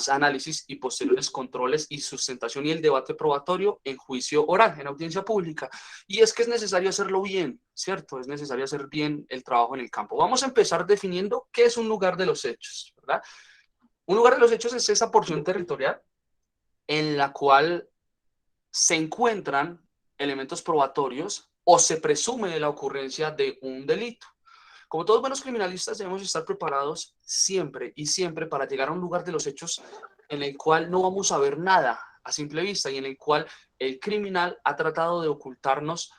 más análisis y posteriores controles y sustentación y el debate probatorio en juicio oral, en audiencia pública. Y es que es necesario hacerlo bien, ¿cierto? Es necesario hacer bien el trabajo en el campo. Vamos a empezar definiendo qué es un lugar de los hechos, ¿verdad? Un lugar de los hechos es esa porción territorial en la cual se encuentran elementos probatorios o se presume de la ocurrencia de un delito. Como todos buenos criminalistas debemos estar preparados siempre y siempre para llegar a un lugar de los hechos en el cual no vamos a ver nada a simple vista y en el cual el criminal ha tratado de ocultarnos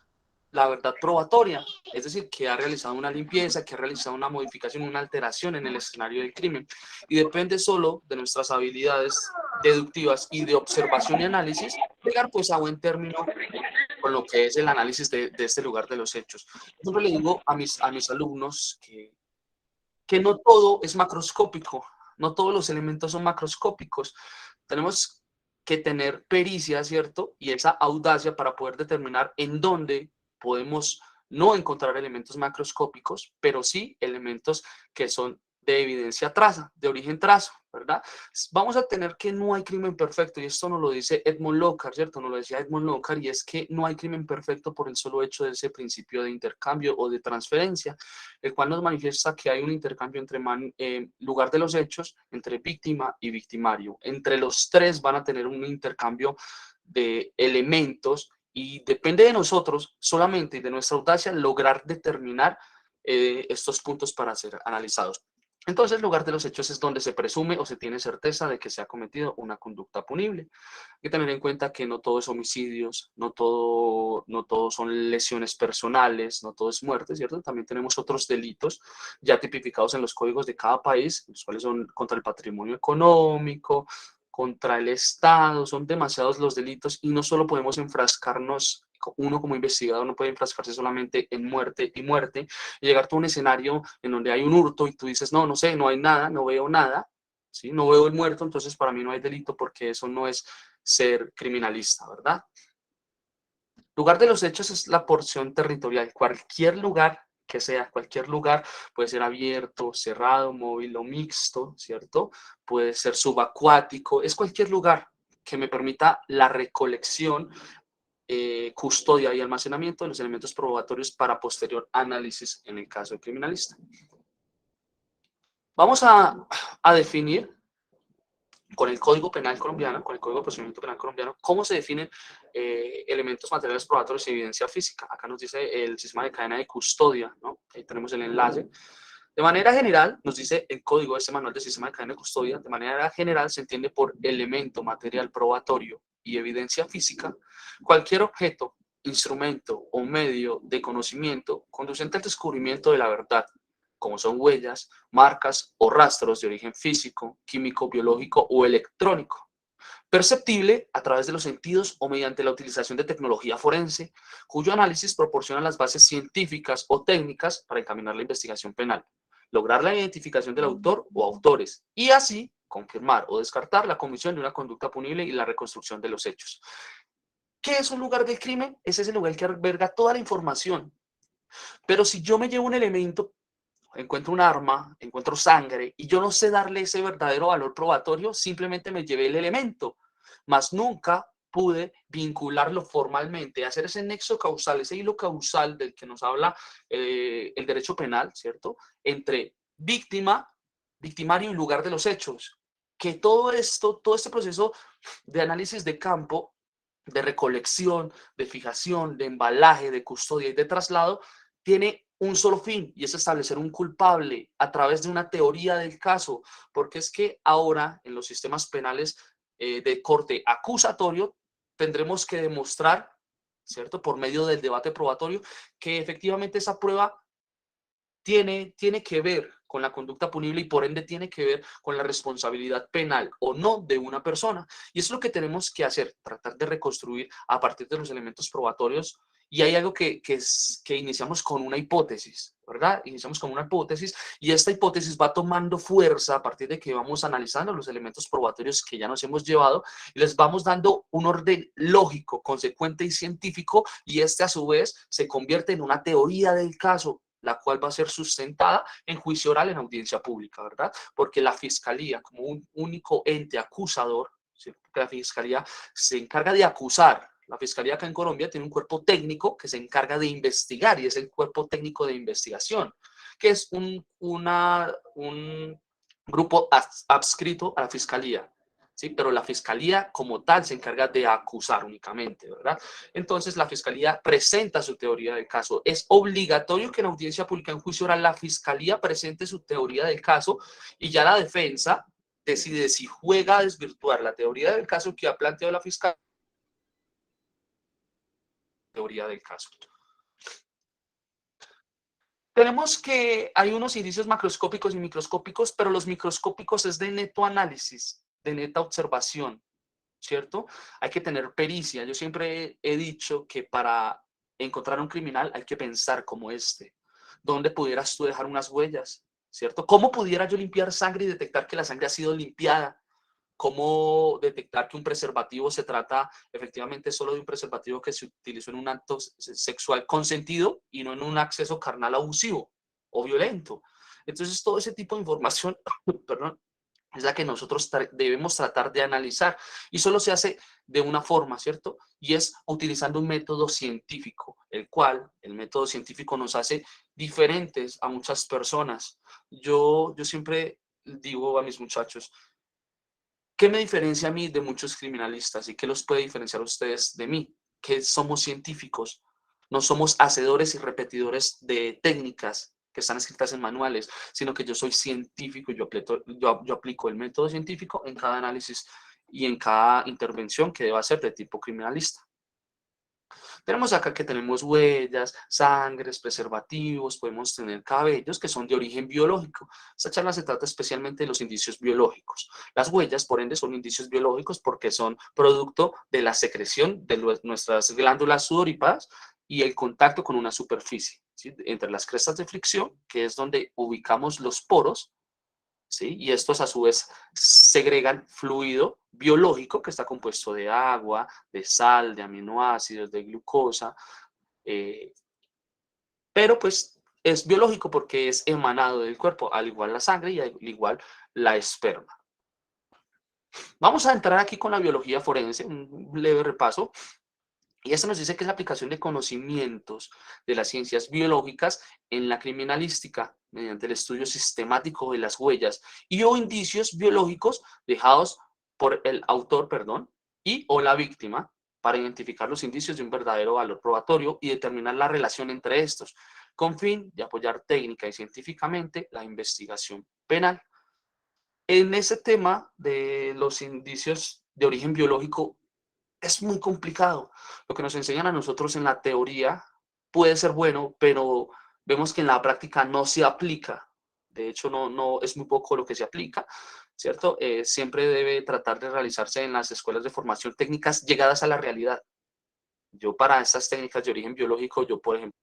la verdad probatoria, es decir, que ha realizado una limpieza, que ha realizado una modificación, una alteración en el escenario del crimen. Y depende solo de nuestras habilidades deductivas y de observación y análisis, llegar pues a buen término con lo que es el análisis de este lugar de los hechos. Yo siempre le digo a mis alumnos que no todo es macroscópico, no todos los elementos son macroscópicos. Tenemos que tener pericia, ¿cierto? Y esa audacia para poder determinar en dónde podemos no encontrar elementos macroscópicos, pero sí elementos que son de evidencia traza, de origen trazo, ¿verdad? Vamos a tener que no hay crimen perfecto, y esto nos lo dice Edmond Locard, ¿cierto? Nos lo decía Edmond Locard, y es que no hay crimen perfecto por el solo hecho de ese principio de intercambio o de transferencia, el cual nos manifiesta que hay un intercambio entre lugar de los hechos, entre víctima y victimario. Entre los tres van a tener un intercambio de elementos y depende de nosotros solamente y de nuestra audacia lograr determinar estos puntos para ser analizados. Entonces, el lugar de los hechos es donde se presume o se tiene certeza de que se ha cometido una conducta punible. Hay que tener en cuenta que no todo es homicidios, no todo son lesiones personales, no todo es muerte, ¿cierto? También tenemos otros delitos ya tipificados en los códigos de cada país, los cuales son contra el patrimonio económico, contra el Estado, son demasiados los delitos y no solo podemos enfrascarnos, uno como investigador no puede enfrascarse solamente en muerte y muerte, y llegar a un escenario en donde hay un hurto y tú dices, no, no sé, no hay nada, no veo nada, ¿sí? No veo el muerto, entonces para mí no hay delito porque eso no es ser criminalista, ¿verdad? Lugar de los hechos es la porción territorial, cualquier lugar que sea, cualquier lugar, puede ser abierto, cerrado, móvil o mixto, ¿cierto? Puede ser subacuático, es cualquier lugar que me permita la recolección, custodia y almacenamiento de los elementos probatorios para posterior análisis en el caso de criminalista. Vamos a definir con el Código Penal colombiano, con el Código de Procedimiento Penal colombiano, cómo se definen elementos materiales probatorios y evidencia física. Acá nos dice el sistema de cadena de custodia, ¿no? Ahí tenemos el enlace. De manera general, nos dice el código de este manual del sistema de cadena de custodia, de manera general se entiende por elemento material probatorio y evidencia física cualquier objeto, instrumento o medio de conocimiento conducente al descubrimiento de la verdad, como son huellas, marcas o rastros de origen físico, químico, biológico o electrónico, perceptible a través de los sentidos o mediante la utilización de tecnología forense, cuyo análisis proporciona las bases científicas o técnicas para encaminar la investigación penal, lograr la identificación del autor o autores y así confirmar o descartar la comisión de una conducta punible y la reconstrucción de los hechos. ¿Qué es un lugar del crimen? Ese es el lugar que alberga toda la información. Pero si yo me llevo un elemento, encuentro un arma, encuentro sangre, y yo no sé darle ese verdadero valor probatorio, simplemente me llevé el elemento, mas nunca pude vincularlo formalmente, hacer ese nexo causal, ese hilo causal del que nos habla el derecho penal, ¿cierto? Entre víctima, victimario y lugar de los hechos. Que todo esto, todo este proceso de análisis de campo, de recolección, de fijación, de embalaje, de custodia y de traslado, tiene un solo fin, y es establecer un culpable a través de una teoría del caso, porque es que ahora en los sistemas penales de corte acusatorio tendremos que demostrar, ¿cierto?, por medio del debate probatorio, que efectivamente esa prueba tiene que ver con la conducta punible y por ende tiene que ver con la responsabilidad penal o no de una persona. Y eso es lo que tenemos que hacer, tratar de reconstruir a partir de los elementos probatorios. Y hay algo que iniciamos con una hipótesis, ¿verdad? Iniciamos con una hipótesis y esta hipótesis va tomando fuerza a partir de que vamos analizando los elementos probatorios que ya nos hemos llevado y les vamos dando un orden lógico, consecuente y científico, y este a su vez se convierte en una teoría del caso. la cual va a ser sustentada en juicio oral en audiencia pública, ¿verdad? Porque la Fiscalía, como un único ente acusador, ¿sí? Porque la Fiscalía se encarga de acusar. La Fiscalía acá en Colombia tiene un cuerpo técnico que se encarga de investigar y es el cuerpo técnico de investigación, que es un grupo adscrito a la Fiscalía. ¿Sí? Pero la Fiscalía como tal se encarga de acusar únicamente, ¿verdad? Entonces la Fiscalía presenta su teoría del caso. Es obligatorio que en audiencia pública en juicio oral la Fiscalía presente su teoría del caso y ya la defensa decide si juega a desvirtuar la teoría del caso que ha planteado la Fiscalía. Teoría del caso. Tenemos que hay unos indicios macroscópicos y microscópicos, pero los microscópicos es de neto análisis, de neta observación, ¿cierto? Hay que tener pericia. Yo siempre he dicho que para encontrar un criminal hay que pensar como este. ¿Dónde pudieras tú dejar unas huellas? ¿Cierto? ¿Cómo pudiera yo limpiar sangre y detectar que la sangre ha sido limpiada? ¿Cómo detectar que un preservativo se trata efectivamente solo de un preservativo que se utilizó en un acto sexual consentido y no en un acceso carnal abusivo o violento? Entonces, todo ese tipo de información, perdón, es la que nosotros debemos tratar de analizar y solo se hace de una forma, ¿cierto? Y es utilizando un método científico, el cual, el método científico nos hace diferentes a muchas personas. Yo siempre digo a mis muchachos, ¿qué me diferencia a mí de muchos criminalistas y qué los puede diferenciar a ustedes de mí? Que somos científicos, no somos hacedores y repetidores de técnicas que están escritas en manuales, sino que yo soy científico y yo aplico el método científico en cada análisis y en cada intervención que deba ser de tipo criminalista. Tenemos acá que tenemos huellas, sangres, preservativos, podemos tener cabellos que son de origen biológico. Esta charla se trata especialmente de los indicios biológicos. Las huellas, por ende, son indicios biológicos porque son producto de la secreción de nuestras glándulas sudoríparas y el contacto con una superficie, ¿sí? Entre las crestas de fricción, que es donde ubicamos los poros, ¿sí? Y estos a su vez segregan fluido biológico que está compuesto de agua, de sal, de aminoácidos, de glucosa, eh, pero pues es biológico porque es emanado del cuerpo, al igual la sangre y al igual la esperma. Vamos a entrar aquí con la biología forense, un leve repaso. Y esto nos dice que es la aplicación de conocimientos de las ciencias biológicas en la criminalística mediante el estudio sistemático de las huellas y o indicios biológicos dejados por el autor, perdón, y o la víctima para identificar los indicios de un verdadero valor probatorio y determinar la relación entre estos, con fin de apoyar técnica y científicamente la investigación penal. En ese tema de los indicios de origen biológico, es muy complicado. Lo que nos enseñan a nosotros en la teoría puede ser bueno, pero vemos que en la práctica no se aplica. De hecho, no es muy poco lo que se aplica, ¿cierto? Siempre debe tratar de realizarse en las escuelas de formación técnicas llegadas a la realidad. Yo para estas técnicas de origen biológico, yo por ejemplo,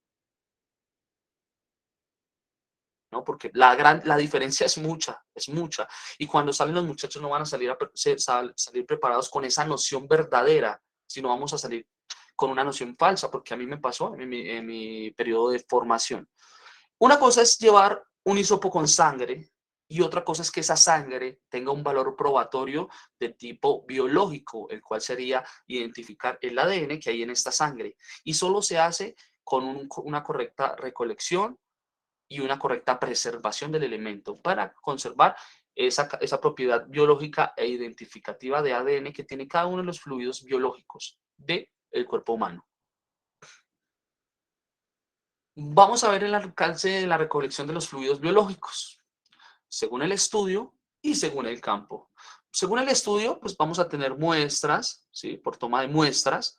¿no? Porque la diferencia es mucha, es mucha. Y cuando salen los muchachos no van a salir preparados con esa noción verdadera, sino vamos a salir con una noción falsa, porque a mí me pasó en mi periodo de formación. Una cosa es llevar un hisopo con sangre y otra cosa es que esa sangre tenga un valor probatorio de tipo biológico, el cual sería identificar el ADN que hay en esta sangre. Y solo se hace con una correcta recolección y una correcta preservación del elemento para conservar esa propiedad biológica e identificativa de ADN que tiene cada uno de los fluidos biológicos del cuerpo humano. Vamos a ver el alcance de la recolección de los fluidos biológicos, según el estudio y según el campo. Según el estudio, pues vamos a tener muestras, ¿sí? Por toma de muestras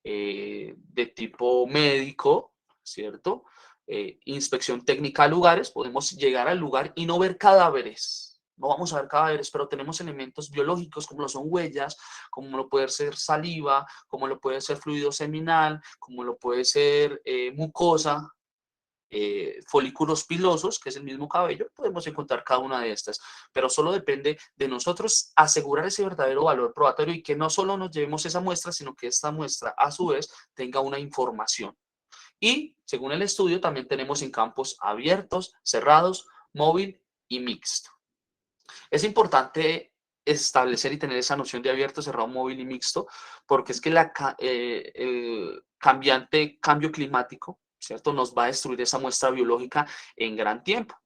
de tipo médico, ¿cierto? Inspección técnica a lugares, podemos llegar al lugar y no ver cadáveres. No vamos a ver cadáveres, pero tenemos elementos biológicos como lo son huellas, como lo puede ser saliva, como lo puede ser fluido seminal, como lo puede ser mucosa, folículos pilosos, que es el mismo cabello, podemos encontrar cada una de estas, pero solo depende de nosotros asegurar ese verdadero valor probatorio y que no solo nos llevemos esa muestra, sino que esta muestra a su vez tenga una información. Y según el estudio también tenemos en campos abiertos, cerrados, móvil y mixto. Es importante establecer y tener esa noción de abierto, cerrado, móvil y mixto, porque es que el cambiante cambio climático, ¿cierto?, nos va a destruir esa muestra biológica en gran tiempo.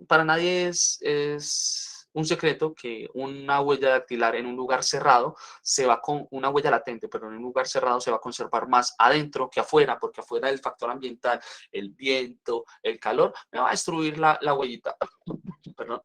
Para nadie es un secreto que una huella dactilar en un lugar cerrado se va con una huella latente, pero en un lugar cerrado se va a conservar más adentro que afuera, porque afuera el factor ambiental, el viento, el calor, me va a destruir la huellita, perdón,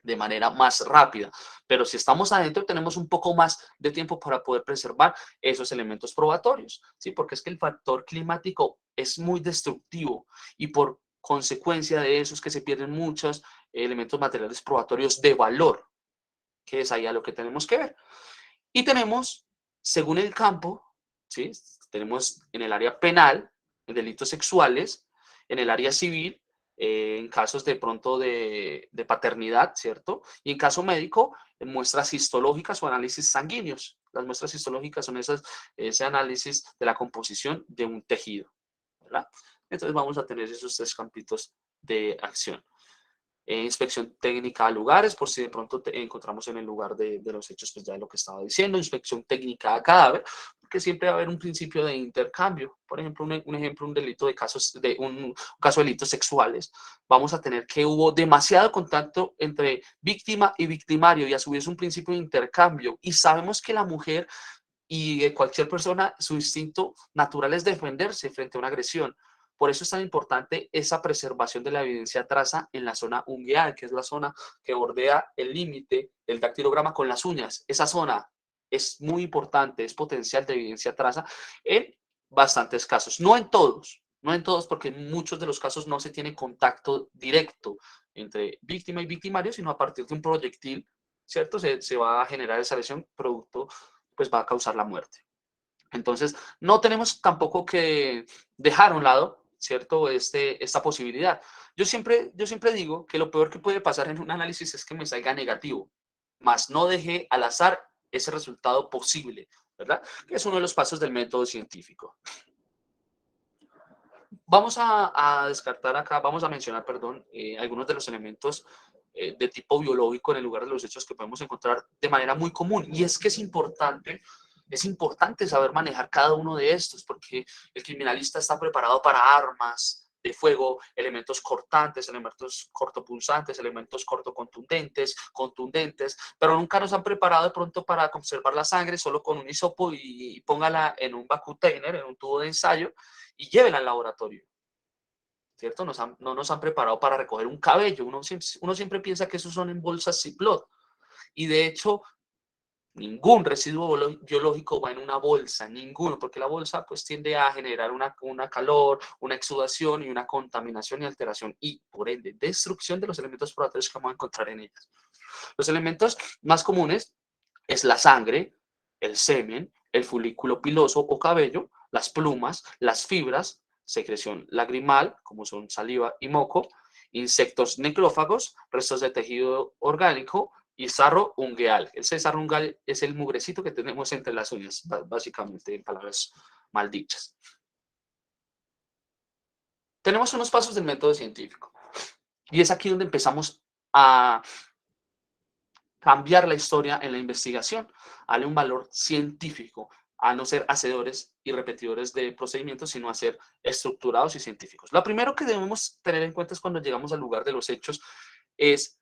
de manera más rápida. Pero si estamos adentro, tenemos un poco más de tiempo para poder preservar esos elementos probatorios, ¿sí? Porque es que el factor climático es muy destructivo y por consecuencia de eso es que se pierden muchos elementos materiales probatorios de valor, que es ahí a lo que tenemos que ver. Y tenemos, según el campo, ¿sí?, tenemos en el área penal, en delitos sexuales, en el área civil, en casos de pronto de paternidad, ¿cierto? Y en caso médico, en muestras histológicas o análisis sanguíneos. Las muestras histológicas son ese análisis de la composición de un tejido, ¿verdad? Entonces vamos a tener esos tres campitos de acción. Inspección técnica a lugares, por si de pronto encontramos en el lugar de los hechos, pues ya de lo que estaba diciendo. Inspección técnica a cadáver, porque siempre va a haber un principio de intercambio. Por ejemplo, un ejemplo, un delito de casos, un caso de delitos sexuales. Vamos a tener que hubo demasiado contacto entre víctima y victimario y a su vez un principio de intercambio. Y sabemos que la mujer y cualquier persona, su instinto natural es defenderse frente a una agresión. Por eso es tan importante esa preservación de la evidencia traza en la zona ungueal, que es la zona que bordea el límite del dactilograma con las uñas. Esa zona es muy importante, es potencial de evidencia traza en bastantes casos. No en todos, no en todos, porque en muchos de los casos no se tiene contacto directo entre víctima y victimario, sino a partir de un proyectil, ¿cierto? Se va a generar esa lesión producto, pues va a causar la muerte. Entonces, no tenemos tampoco que dejar a un lado, ¿cierto?, esta posibilidad. Yo siempre digo que lo peor que puede pasar en un análisis es que me salga negativo, más no deje al azar ese resultado posible, ¿verdad? Que es uno de los pasos del método científico. Vamos a descartar acá, vamos a mencionar, perdón, algunos de los elementos de tipo biológico en el lugar de los hechos que podemos encontrar de manera muy común. Y es que es importante saber manejar cada uno de estos, porque el criminalista está preparado para armas de fuego, elementos cortantes, elementos cortopulsantes, elementos contundentes, pero nunca nos han preparado de pronto para conservar la sangre solo con un hisopo y póngala en un container, en un tubo de ensayo, y llévela al laboratorio, ¿cierto? No nos han preparado para recoger un cabello. Uno siempre piensa que esos son en bolsas Ziploc. Y de hecho, ningún residuo biológico va en una bolsa, ninguno, porque la bolsa pues tiende a generar una calor, una exudación y una contaminación y alteración y por ende destrucción de los elementos probatorios que vamos a encontrar en ellas. Los elementos más comunes es la sangre, el semen, el folículo piloso o cabello, las plumas, las fibras, secreción lagrimal, como son saliva y moco, insectos necrófagos, restos de tejido orgánico y sarro ungueal. Ese sarro ungueal es el mugrecito que tenemos entre las uñas, básicamente, en palabras mal dichas. Tenemos unos pasos del método científico y es aquí donde empezamos a cambiar la historia en la investigación, darle un valor científico, a no ser hacedores y repetidores de procedimientos, sino a ser estructurados y científicos. Lo primero que debemos tener en cuenta es cuando llegamos al lugar de los hechos, es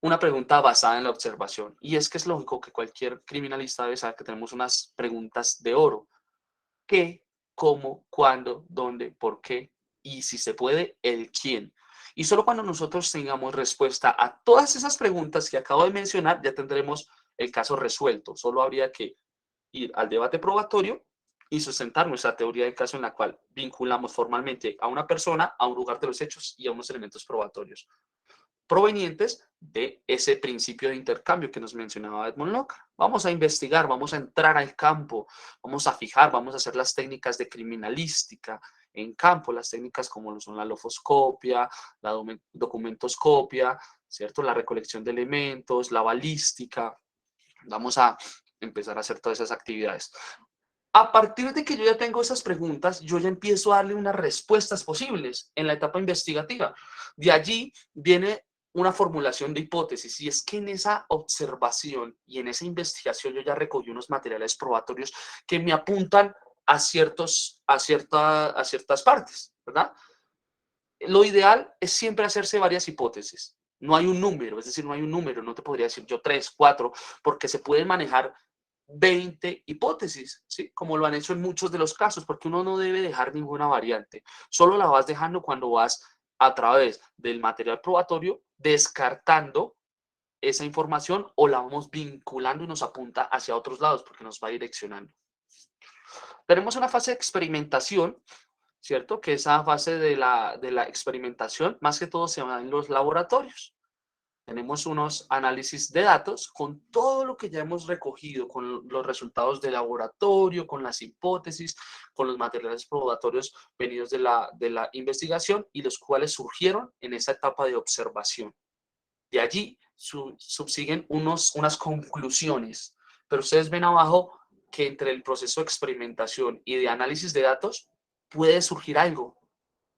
una pregunta basada en la observación. Y es que es lógico que cualquier criminalista debe saber que tenemos unas preguntas de oro. ¿Qué? ¿Cómo? ¿Cuándo? ¿Dónde? ¿Por qué? Y si se puede, el quién. Y solo cuando nosotros tengamos respuesta a todas esas preguntas que acabo de mencionar, ya tendremos el caso resuelto. Solo habría que ir al debate probatorio y sustentar nuestra teoría del caso en la cual vinculamos formalmente a una persona, a un lugar de los hechos y a unos elementos probatorios provenientes de ese principio de intercambio que nos mencionaba Edmond Locke. Vamos a investigar, vamos a entrar al campo, vamos a fijar, vamos a hacer las técnicas de criminalística en campo, las técnicas como son la lofoscopia, la documentoscopia, ¿cierto? La recolección de elementos, la balística. Vamos a empezar a hacer todas esas actividades. A partir de que yo ya tengo esas preguntas, yo ya empiezo a darle unas respuestas posibles en la etapa investigativa. De allí viene una formulación de hipótesis, y es que en esa observación y en esa investigación yo ya recogí unos materiales probatorios que me apuntan a ciertas partes, ¿verdad? Lo ideal es siempre hacerse varias hipótesis. No hay un número, es decir, no hay un número, no te podría decir yo 3, 4, porque se pueden manejar 20 hipótesis, ¿sí? Como lo han hecho en muchos de los casos, porque uno no debe dejar ninguna variante. Solo la vas dejando cuando vas a través del material probatorio descartando esa información o la vamos vinculando y nos apunta hacia otros lados porque nos va direccionando. Tenemos una fase de experimentación, ¿cierto? Que esa fase de la experimentación, más que todo, se da en los laboratorios. Tenemos unos análisis de datos con todo lo que ya hemos recogido, con los resultados de laboratorio, con las hipótesis, con los materiales probatorios venidos de la investigación y los cuales surgieron en esa etapa de observación. De allí subsiguen unas conclusiones, pero ustedes ven abajo que entre el proceso de experimentación y de análisis de datos puede surgir algo.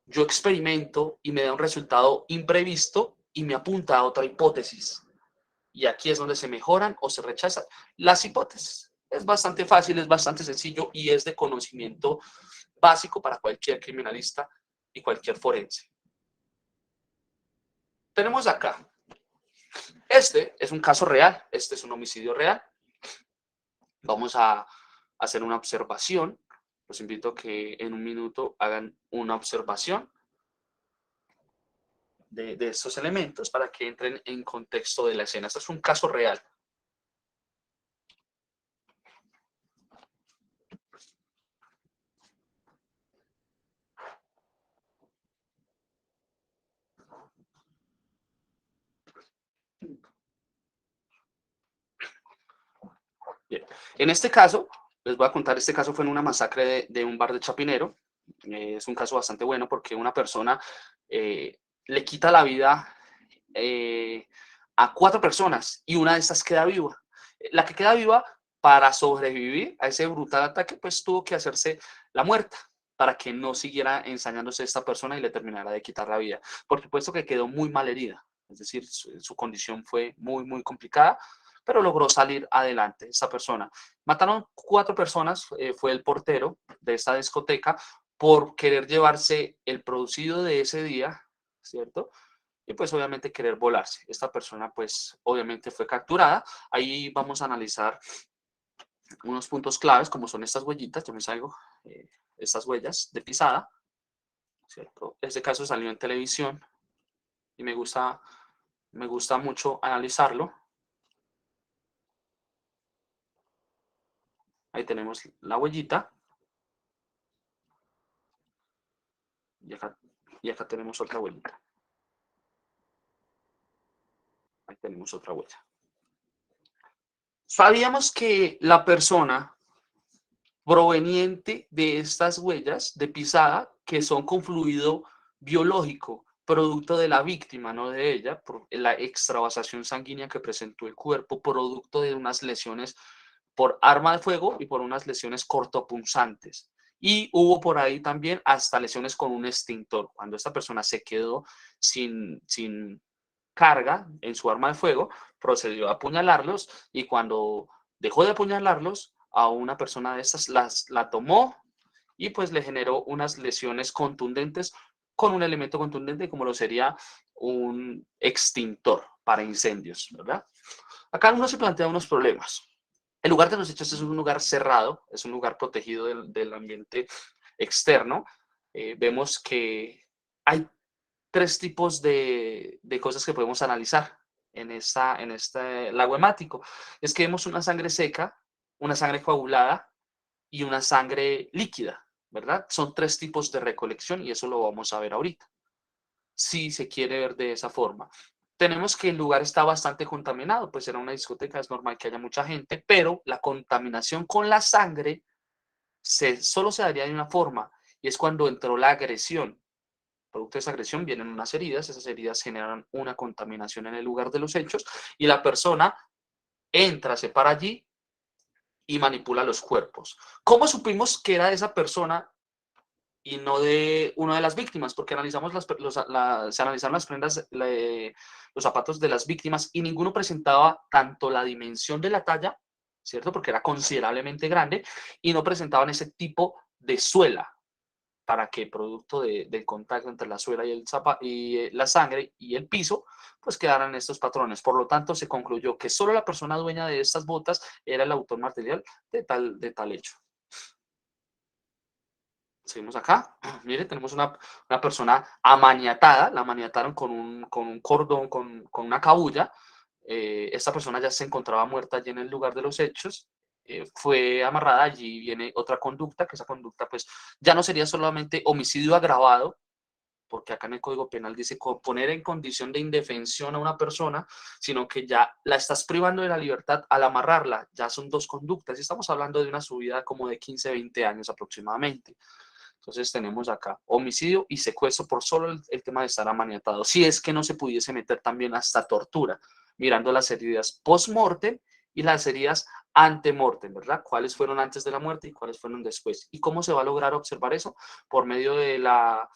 Yo experimento y me da un resultado imprevisto y me apunta a otra hipótesis. Y aquí es donde se mejoran o se rechazan las hipótesis. Es bastante fácil, es bastante sencillo y es de conocimiento básico para cualquier criminalista y cualquier forense. Tenemos acá, este es un caso real, este es un homicidio real. Vamos a hacer una observación. Los invito a que en un minuto hagan una observación de estos elementos para que entren en contexto de la escena. Este es un caso real. Bien. En este caso, les voy a contar, este caso fue en una masacre de un bar de Chapinero. Es un caso bastante bueno porque una persona le quita la vida a 4 personas y una de estas queda viva. La que queda viva, para sobrevivir a ese brutal ataque, pues tuvo que hacerse la muerta para que no siguiera ensañándose esta persona y le terminara de quitar la vida. Por supuesto que quedó muy mal herida, es decir, su condición fue muy, muy complicada, pero logró salir adelante esta persona. Mataron 4 personas, fue el portero de esta discoteca por querer llevarse el producido de ese día, ¿cierto? Y pues obviamente querer volarse. Esta persona pues obviamente fue capturada. Ahí vamos a analizar unos puntos claves como son estas huellitas, yo me salgo, estas huellas de pisada, ¿cierto? Este caso salió en televisión y me gusta mucho analizarlo. Ahí tenemos la huellita. Y acá tenemos otra huellita. Ahí tenemos otra huella. Sabíamos que la persona proveniente de estas huellas de pisada, que son con fluido biológico, producto de la víctima, no de ella, por la extravasación sanguínea que presentó el cuerpo, producto de unas lesiones por arma de fuego y por unas lesiones cortopunzantes. Y hubo por ahí también hasta lesiones con un extintor. Cuando esta persona se quedó sin carga en su arma de fuego, procedió a apuñalarlos y cuando dejó de apuñalarlos, a una persona de estas la tomó y pues le generó unas lesiones contundentes con un elemento contundente como lo sería un extintor para incendios, ¿verdad? Acá uno se plantea unos problemas. El lugar de los hechos es un lugar cerrado, es un lugar protegido del ambiente externo. Vemos que hay 3 tipos de cosas que podemos analizar en este lago hemático. Es que vemos una sangre seca, una sangre coagulada y una sangre líquida, ¿verdad? Son 3 tipos de recolección y eso lo vamos a ver ahorita, si se quiere ver de esa forma. Tenemos que el lugar está bastante contaminado, pues era una discoteca, es normal que haya mucha gente, pero la contaminación con la sangre solo se daría de una forma, y es cuando entró la agresión. Producto de esa agresión vienen unas heridas, esas heridas generan una contaminación en el lugar de los hechos y la persona entra, se para allí y manipula los cuerpos. ¿Cómo supimos que era de esa persona y no de una de las víctimas? Porque analizamos se analizaron las prendas, los zapatos de las víctimas y ninguno presentaba tanto la dimensión de la talla, ¿cierto? Porque era considerablemente grande y no presentaban ese tipo de suela para que producto del contacto entre la suela y, la sangre y el piso, pues quedaran estos patrones. Por lo tanto, se concluyó que solo la persona dueña de estas botas era el autor material de tal hecho. Seguimos acá. Mire, tenemos una persona amaniatada, la amaniataron con un cordón, con una cabulla. Esta persona ya se encontraba muerta allí en el lugar de los hechos. Fue amarrada, allí viene otra conducta, que esa conducta pues ya no sería solamente homicidio agravado, porque acá en el Código Penal dice poner en condición de indefensión a una persona, sino que ya la estás privando de la libertad al amarrarla. Ya son dos conductas y estamos hablando de una subida como de 15, 20 años aproximadamente. Entonces tenemos acá homicidio y secuestro por solo el tema de estar amaniatado. Si es que no se pudiese meter también hasta tortura, mirando las heridas post-mortem y las heridas ante-mortem, ¿verdad? ¿Cuáles fueron antes de la muerte y cuáles fueron después? ¿Y cómo se va a lograr observar eso? Por medio de la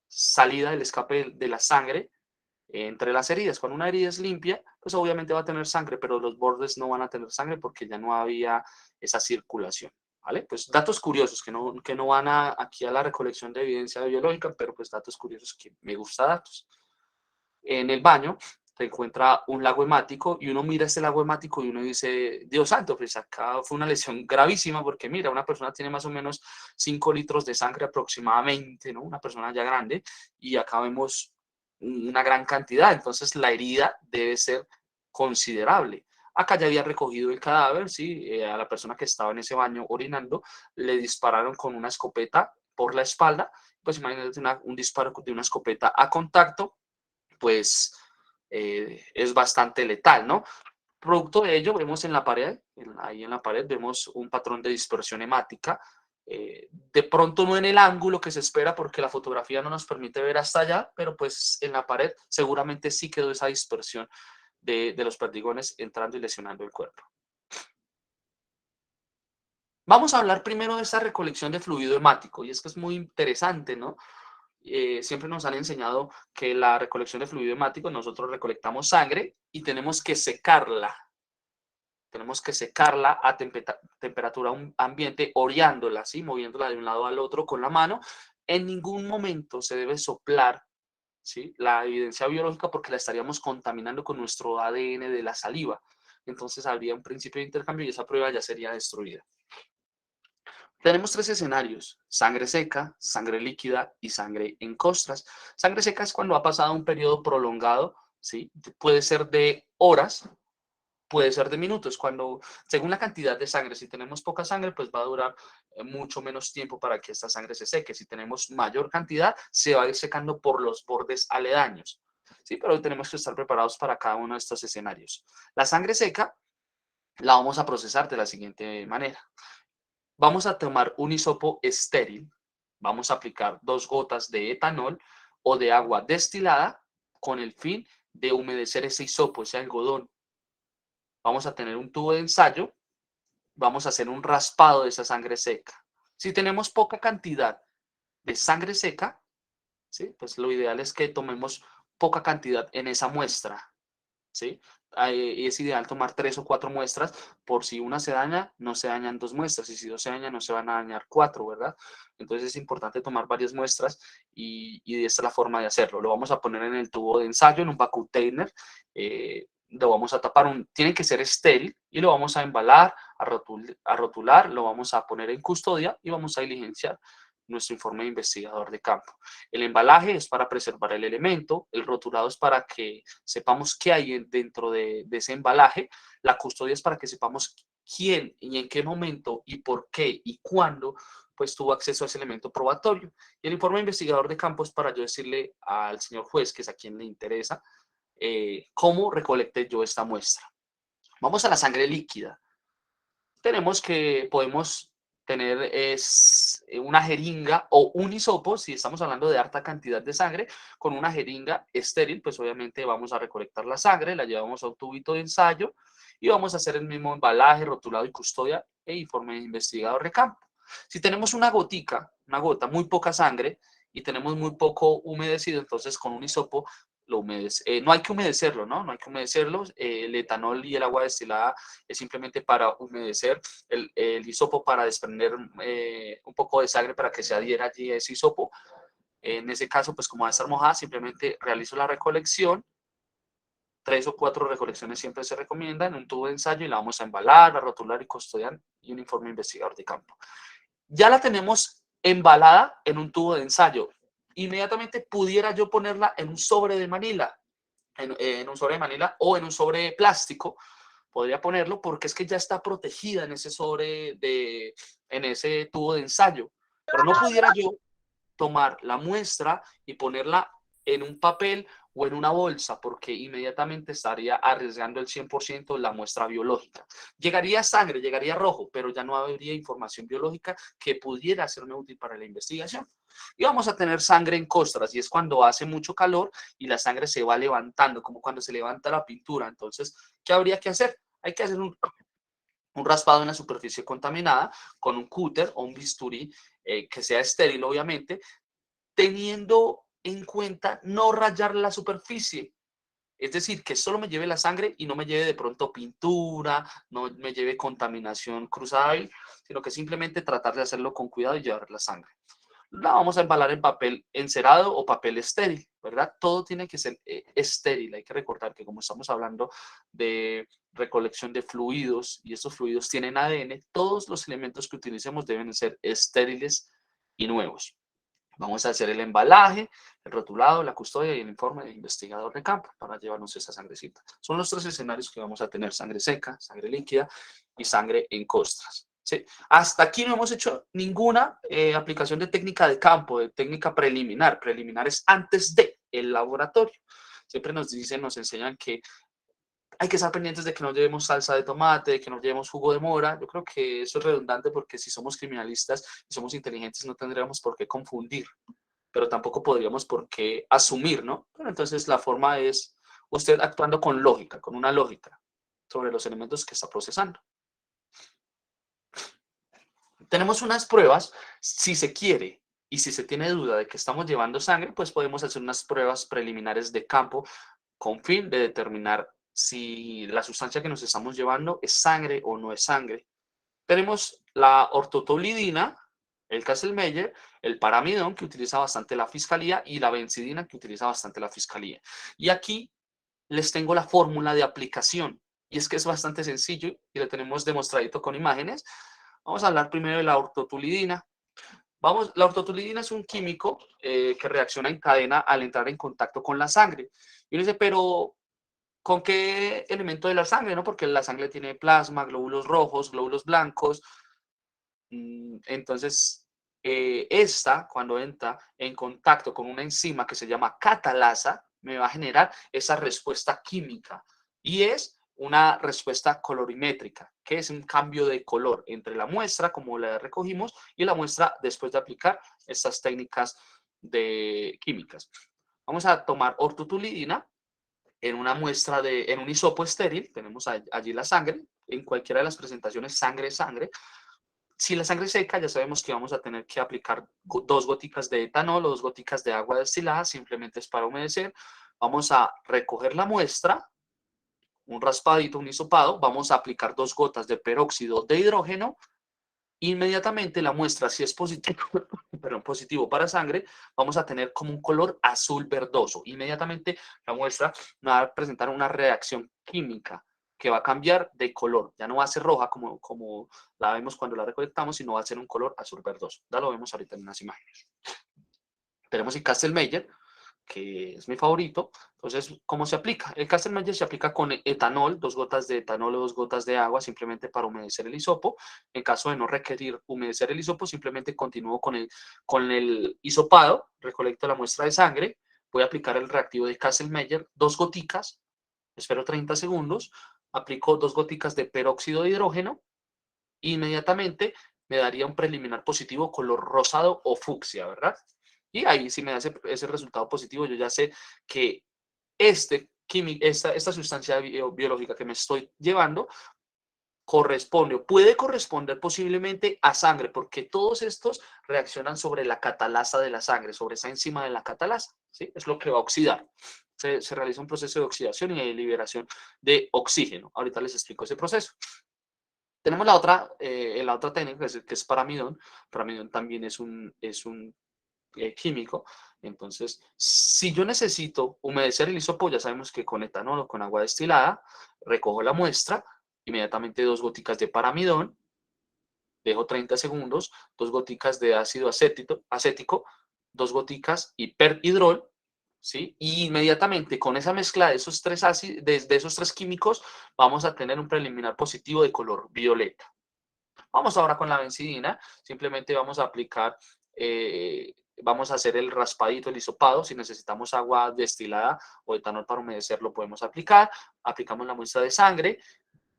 salida del escape de la sangre entre las heridas. Cuando una herida es limpia, pues obviamente va a tener sangre, pero los bordes no van a tener sangre porque ya no había esa circulación. ¿Vale? Pues datos curiosos que no van aquí a la recolección de evidencia biológica, pero pues datos curiosos que me gusta datos. En el baño se encuentra un lago hemático y uno mira este lago hemático y uno dice, Dios santo, pues acá fue una lesión gravísima porque mira, una persona tiene más o menos 5 litros de sangre aproximadamente, ¿no? Una persona ya grande y acá vemos una gran cantidad, entonces la herida debe ser considerable. Acá ya había recogido el cadáver, ¿sí? A la persona que estaba en ese baño orinando, le dispararon con una escopeta por la espalda, pues imagínate un disparo de una escopeta a contacto, pues es bastante letal, ¿no? Producto de ello, vemos en la pared, ahí en la pared, vemos un patrón de dispersión hemática, de pronto no en el ángulo que se espera porque la fotografía no nos permite ver hasta allá, pero pues en la pared seguramente sí quedó esa dispersión de los perdigones entrando y lesionando el cuerpo. Vamos a hablar primero de esta recolección de fluido hemático, y es que es muy interesante, ¿no? Siempre nos han enseñado que la recolección de fluido hemático, nosotros recolectamos sangre y tenemos que secarla. Tenemos que secarla a temperatura ambiente, oreándola, ¿sí? Moviéndola de un lado al otro con la mano. En ningún momento se debe soplar, ¿sí? La evidencia biológica porque la estaríamos contaminando con nuestro ADN de la saliva. Entonces habría un principio de intercambio y esa prueba ya sería destruida. Tenemos tres escenarios: sangre seca, sangre líquida y sangre en costras. Sangre seca es cuando ha pasado un periodo prolongado, ¿sí? Puede ser de horas, puede ser de minutos, cuando, según la cantidad de sangre, si tenemos poca sangre, pues va a durar mucho menos tiempo para que esta sangre se seque. Si tenemos mayor cantidad, se va a ir secando por los bordes aledaños, ¿sí? Pero tenemos que estar preparados para cada uno de estos escenarios. La sangre seca la vamos a procesar de la siguiente manera. Vamos a tomar un hisopo estéril, vamos a aplicar 2 gotas de etanol o de agua destilada con el fin de humedecer ese hisopo, ese algodón. Vamos a tener un tubo de ensayo, vamos a hacer un raspado de esa sangre seca. Si tenemos poca cantidad de sangre seca, ¿sí? Pues lo ideal es que tomemos poca cantidad en esa muestra, ¿sí? Y es ideal tomar 3 o 4 muestras, por si una se daña, no se dañan 2 muestras, y si 2 se dañan, no se van a dañar 4, ¿verdad? Entonces es importante tomar varias muestras y esta es la forma de hacerlo. Lo vamos a poner en el tubo de ensayo, en un vacuum container, lo vamos a tapar, tiene que ser estéril, y lo vamos a embalar, a rotular, lo vamos a poner en custodia y vamos a diligenciar nuestro informe de investigador de campo. El embalaje es para preservar el elemento, el rotulado es para que sepamos qué hay dentro de ese embalaje, la custodia es para que sepamos quién y en qué momento y por qué y cuándo pues tuvo acceso a ese elemento probatorio. Y el informe de investigador de campo es para yo decirle al señor juez, que es a quien le interesa, cómo recolecté yo esta muestra. Vamos a la sangre líquida. Podemos tener una jeringa o un hisopo, si estamos hablando de harta cantidad de sangre, con una jeringa estéril, pues obviamente vamos a recolectar la sangre, la llevamos a un tubito de ensayo y vamos a hacer el mismo embalaje, rotulado y custodia e informe de investigador de campo. Si tenemos una gota, muy poca sangre y tenemos muy poco humedecido, entonces con un hisopo no hay que humedecerlo, ¿no? No hay que humedecerlo. El etanol y el agua destilada es simplemente para humedecer el hisopo, para desprender un poco de sangre para que se adhiera allí a ese hisopo. En ese caso, pues como va a estar mojada, simplemente realizo la recolección. 3 o 4 recolecciones siempre se recomienda en un tubo de ensayo y la vamos a embalar, a rotular y custodiar y un informe investigador de campo. Ya la tenemos embalada en un tubo de ensayo. Inmediatamente pudiera yo ponerla en un sobre de Manila, en un sobre de Manila o en un sobre de plástico. Podría ponerlo porque es que ya está protegida en ese en ese tubo de ensayo. Pero no pudiera yo tomar la muestra y ponerla en un papel o en una bolsa, porque inmediatamente estaría arriesgando el 100% de la muestra biológica. Llegaría sangre, llegaría rojo, pero ya no habría información biológica que pudiera serme útil para la investigación. Y vamos a tener sangre en costras, y es cuando hace mucho calor y la sangre se va levantando, como cuando se levanta la pintura. Entonces, ¿qué habría que hacer? Hay que hacer un raspado en la superficie contaminada con un cúter o un bisturí que sea estéril, obviamente, teniendo en cuenta no rayar la superficie. Es decir, que solo me lleve la sangre y no me lleve de pronto pintura, no me lleve contaminación cruzada, sino que simplemente tratar de hacerlo con cuidado y llevar la sangre. La vamos a embalar en papel encerado o papel estéril, ¿verdad? Todo tiene que ser estéril. Hay que recordar que como estamos hablando de recolección de fluidos y estos fluidos tienen ADN, todos los elementos que utilicemos deben ser estériles y nuevos. Vamos a hacer el embalaje, el rotulado, la custodia y el informe de investigador de campo para llevarnos esa sangrecita. Son los 3 escenarios que vamos a tener: sangre seca, sangre líquida y sangre en costras. ¿Sí? Hasta aquí no hemos hecho ninguna aplicación de técnica de campo, de técnica preliminar. Preliminar es antes de el laboratorio. Siempre nos dicen, nos enseñan que hay que estar pendientes de que no llevemos salsa de tomate, de que no llevemos jugo de mora. Yo creo que eso es redundante porque si somos criminalistas y somos inteligentes no tendríamos por qué confundir, pero tampoco podríamos por qué asumir, ¿no? Pero entonces la forma es usted actuando con lógica, con una lógica sobre los elementos que está procesando. Tenemos unas pruebas, si se quiere y si se tiene duda de que estamos llevando sangre, pues podemos hacer unas pruebas preliminares de campo con fin de determinar si la sustancia que nos estamos llevando es sangre o no es sangre. Tenemos la ortotolidina, el Kastle-Meyer, el paramidón, que utiliza bastante la fiscalía, y la benzidina, que utiliza bastante la fiscalía. Y aquí les tengo la fórmula de aplicación. Y es que es bastante sencillo y lo tenemos demostradito con imágenes. Vamos a hablar primero de la ortotolidina. La ortotolidina es un químico que reacciona en cadena al entrar en contacto con la sangre. Y uno dice, pero ¿con qué elemento de la sangre? ¿No? Porque la sangre tiene plasma, glóbulos rojos, glóbulos blancos. Entonces, esta, cuando entra en contacto con una enzima que se llama catalasa, me va a generar esa respuesta química. Y es una respuesta colorimétrica, que es un cambio de color entre la muestra, como la recogimos, y la muestra después de aplicar estas técnicas de químicas. Vamos a tomar ortotulidina en una muestra en un hisopo estéril. Tenemos allí la sangre, en cualquiera de las presentaciones sangre. Si la sangre es seca, ya sabemos que vamos a tener que aplicar 2 goticas de etanol o 2 goticas de agua destilada, simplemente es para humedecer. Vamos a recoger la muestra, un raspadito, un hisopado, vamos a aplicar 2 gotas de peróxido de hidrógeno. Inmediatamente la muestra, si es positivo, perdón, positivo para sangre, vamos a tener como un color azul verdoso. Inmediatamente la muestra va a presentar una reacción química que va a cambiar de color. Ya no va a ser roja como la vemos cuando la recolectamos, sino va a ser un color azul verdoso. Ya lo vemos ahorita en unas imágenes. Tenemos el Kastle-Meyer, que es mi favorito. Entonces, ¿cómo se aplica? El Kastle-Meyer se aplica con etanol, 2 gotas de etanol o 2 gotas de agua, simplemente para humedecer el hisopo. En caso de no requerir humedecer el hisopo, simplemente continúo con el hisopado, recolecto la muestra de sangre, voy a aplicar el reactivo de Kastle-Meyer, 2 goticas, espero 30 segundos, aplico 2 goticas de peróxido de hidrógeno, inmediatamente me daría un preliminar positivo color rosado o fucsia, ¿verdad? Y ahí si me da ese resultado positivo, yo ya sé que esta sustancia biológica que me estoy llevando corresponde o puede corresponder posiblemente a sangre, porque todos estos reaccionan sobre la catalasa de la sangre, sobre esa enzima de la catalasa, ¿sí? Es lo que va a oxidar. Se realiza un proceso de oxidación y de liberación de oxígeno. Ahorita les explico ese proceso. Tenemos la otra técnica que es paramidón. Paramidón también es un químico. Entonces, si yo necesito humedecer el hisopo, ya sabemos que con etanol o con agua destilada, recojo la muestra, inmediatamente 2 goticas de paramidón, dejo 30 segundos, 2 goticas de ácido acético, 2 goticas hiperhidrol, ¿sí? Y inmediatamente con esa mezcla de esos tres ácidos, de esos tres químicos, vamos a tener un preliminar positivo de color violeta. Vamos ahora con la benzidina, simplemente vamos a aplicar, vamos a hacer el raspadito, el hisopado, si necesitamos agua destilada o etanol para humedecer lo podemos aplicar, aplicamos la muestra de sangre,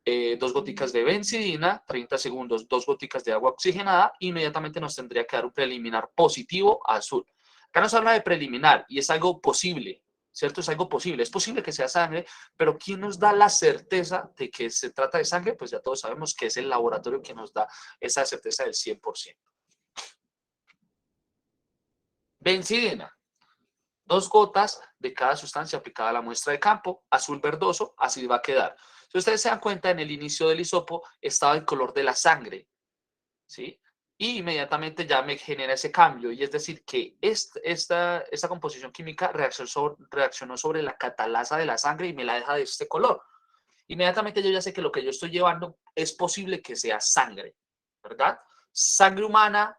2 goticas de benzidina, 30 segundos, 2 goticas de agua oxigenada, inmediatamente nos tendría que dar un preliminar positivo azul. Acá nos habla de preliminar y es algo posible, ¿cierto? Es algo posible. Es posible que sea sangre, pero ¿quién nos da la certeza de que se trata de sangre? Pues ya todos sabemos que es el laboratorio que nos da esa certeza del 100%. Benzidina. 2 gotas de cada sustancia aplicada a la muestra de campo, azul verdoso, así va a quedar. Si ustedes se dan cuenta, en el inicio del hisopo estaba el color de la sangre, ¿sí? Y inmediatamente ya me genera ese cambio, y es decir, que esta composición química reaccionó sobre la catalasa de la sangre y me la deja de este color. Inmediatamente yo ya sé que lo que yo estoy llevando es posible que sea sangre, ¿verdad? Sangre humana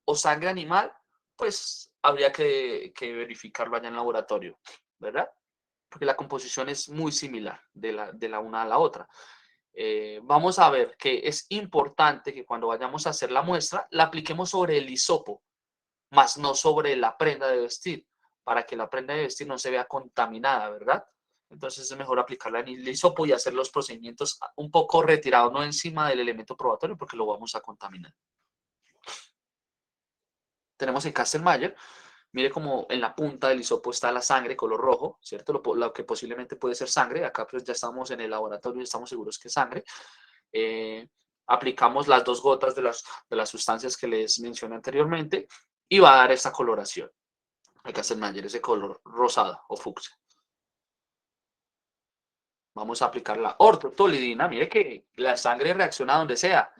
o sangre animal, pues habría que verificarlo allá en laboratorio, ¿verdad? Porque la composición es muy similar de la una a la otra. Vamos a ver que es importante que cuando vayamos a hacer la muestra, la apliquemos sobre el hisopo, más no sobre la prenda de vestir, para que la prenda de vestir no se vea contaminada, ¿verdad? Entonces es mejor aplicarla en el hisopo y hacer los procedimientos un poco retirados, no encima del elemento probatorio, porque lo vamos a contaminar. Tenemos el Kastelmayer. Mire como en la punta del hisopo está la sangre color rojo, ¿cierto? Lo que posiblemente puede ser sangre. Acá pues ya estamos en el laboratorio y estamos seguros que es sangre. Aplicamos las 2 gotas de las sustancias que les mencioné anteriormente y va a dar esta coloración. El Kastelmayer, ese color rosado o fucsia. Vamos a aplicar la ortotolidina. Mire que la sangre reacciona donde sea,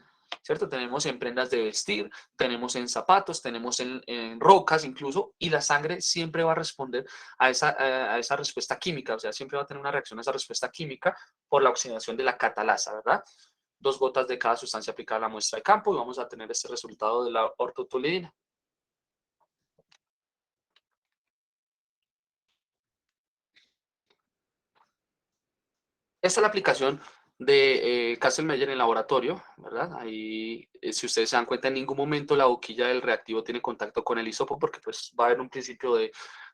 ¿cierto? Tenemos en prendas de vestir, tenemos en zapatos, tenemos en rocas incluso, y la sangre siempre va a responder a esa respuesta química, o sea, siempre va a tener una reacción a esa respuesta química por la oxidación de la catalasa, ¿verdad? 2 gotas de cada sustancia aplicada a la muestra de campo y vamos a tener este resultado de la ortotolidina. Esta es la aplicación de Kastelmayer en el laboratorio, ¿verdad? Ahí, si ustedes se dan cuenta, en ningún momento la boquilla del reactivo tiene contacto con el hisopo porque pues va a haber un principio de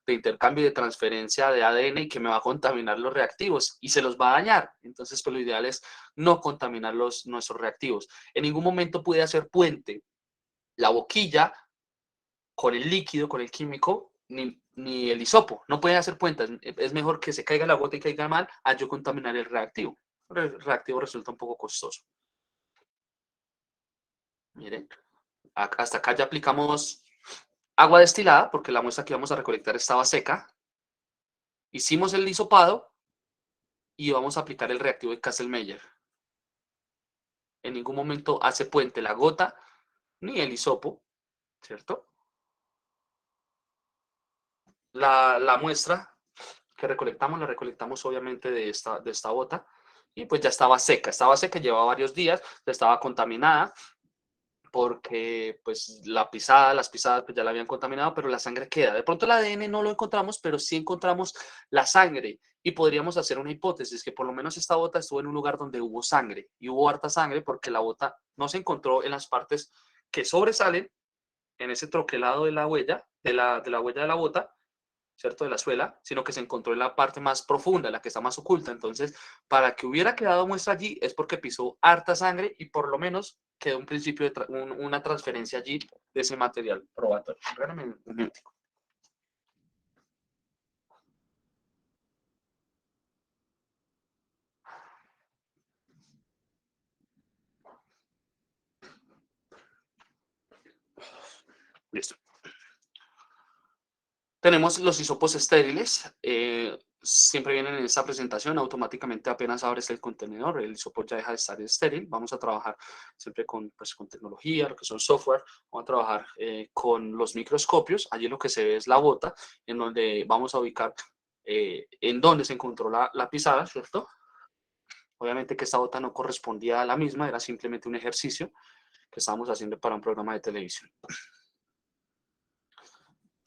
intercambio y de transferencia de ADN y que me va a contaminar los reactivos y se los va a dañar. Entonces, pues lo ideal es no contaminar nuestros reactivos. En ningún momento puede hacer puente la boquilla con el líquido, con el químico, ni el hisopo. No pueden hacer puentes. Es mejor que se caiga la gota y caiga mal a yo contaminar el reactivo. El reactivo resulta un poco costoso. Miren, hasta acá ya aplicamos agua destilada porque la muestra que íbamos a recolectar estaba seca. Hicimos el hisopado y vamos a aplicar el reactivo de Kastelmayer. En ningún momento hace puente la gota ni el hisopo, ¿cierto? La muestra que recolectamos, la recolectamos obviamente de esta bota y pues ya estaba seca, llevaba varios días, ya estaba contaminada porque pues las pisadas pues ya la habían contaminado, pero la sangre queda. De pronto el ADN no lo encontramos, pero sí encontramos la sangre y podríamos hacer una hipótesis que por lo menos esta bota estuvo en un lugar donde hubo sangre y hubo harta sangre porque la bota no se encontró en las partes que sobresalen en ese troquelado de la huella, de la huella de la bota, ¿cierto? De la suela, sino que se encontró en la parte más profunda, la que está más oculta. Entonces, para que hubiera quedado muestra allí es porque pisó harta sangre y por lo menos quedó un principio de una transferencia allí de ese material probatorio. Regálame un minutico. Listo. Tenemos los hisopos estériles. Siempre vienen en esta presentación. Automáticamente apenas abres el contenedor, el hisopo ya deja de estar estéril. Vamos a trabajar siempre con, pues, con tecnología, lo que son software. Vamos a trabajar con los microscopios. Allí lo que se ve es la bota, en donde vamos a ubicar en dónde se encontró la pisada, ¿cierto? Obviamente que esta bota no correspondía a la misma, era simplemente un ejercicio que estábamos haciendo para un programa de televisión.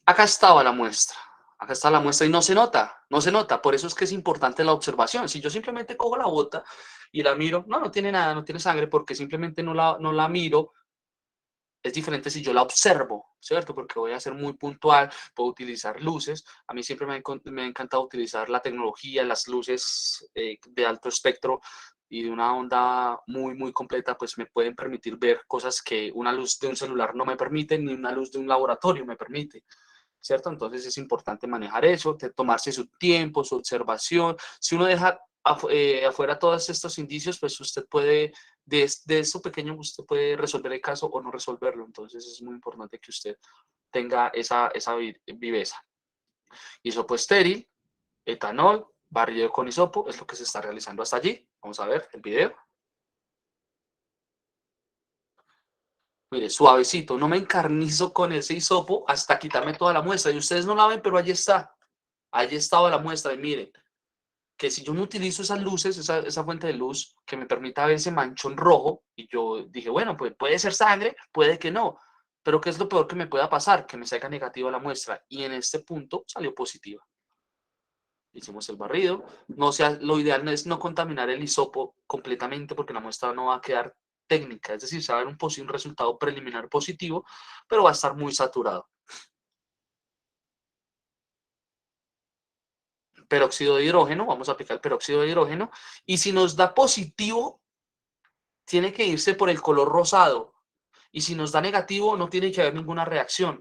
Acá estaba la muestra. Acá está la muestra y no se nota, no se nota. Por eso es que es importante la observación. Si yo simplemente cojo la bota y la miro, no, no tiene nada, no tiene sangre, porque simplemente no la miro. Es diferente si yo la observo, ¿cierto? Porque voy a ser muy puntual, puedo utilizar luces. A mí siempre me ha encantado utilizar la tecnología, las luces de alto espectro y de una onda muy, muy completa, pues me pueden permitir ver cosas que una luz de un celular no me permite, ni una luz de un laboratorio me permite. ¿Cierto? Entonces es importante manejar eso, tomarse su tiempo, su observación. Si uno deja afuera todos estos indicios, pues usted puede, de eso pequeño, usted puede resolver el caso o no resolverlo. Entonces es muy importante que usted tenga esa viveza. Hisopo estéril, etanol, barrido con hisopo, es lo que se está realizando hasta allí. Vamos a ver el video. Mire, suavecito, no me encarnizo con ese hisopo hasta quitarme toda la muestra. Y ustedes no la ven, pero allí está. Allí estaba la muestra y miren, que si yo no utilizo esas luces, esa fuente de luz que me permita ver ese manchón rojo, y yo dije, bueno, pues puede ser sangre, puede que no, pero ¿qué es lo peor que me pueda pasar? Que me salga negativa la muestra, y en este punto salió positiva. Hicimos el barrido, no sea, lo ideal es no contaminar el hisopo completamente porque la muestra no va a quedar técnica, es decir, se va a ver un resultado preliminar positivo, pero va a estar muy saturado. Peróxido de hidrógeno, vamos a aplicar el peróxido de hidrógeno, y si nos da positivo, tiene que irse por el color rosado. Y si nos da negativo, no tiene que haber ninguna reacción.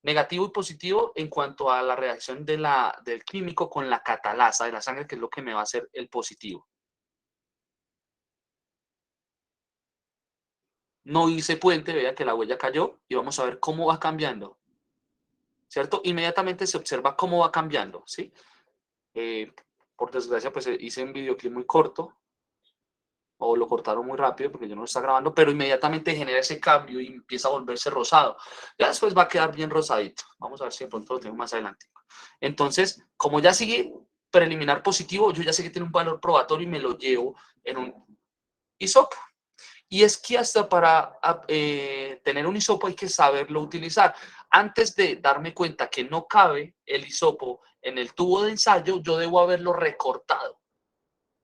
Negativo y positivo en cuanto a la reacción del químico con la catalasa de la sangre, que es lo que me va a hacer el positivo. No hice puente, vea que la huella cayó y vamos a ver cómo va cambiando, ¿cierto? Inmediatamente se observa cómo va cambiando, ¿sí? Por desgracia, pues hice un videoclip muy corto, o lo cortaron muy rápido porque yo no lo está grabando, pero inmediatamente genera ese cambio y empieza a volverse rosado. Ya después va a quedar bien rosadito. Vamos a ver si de pronto lo tengo más adelante. Entonces, como ya sigue preliminar positivo, yo ya sé que tiene un valor probatorio y me lo llevo en un hisopo. Y es que hasta para tener un hisopo hay que saberlo utilizar. Antes de darme cuenta que no cabe el hisopo en el tubo de ensayo, yo debo haberlo recortado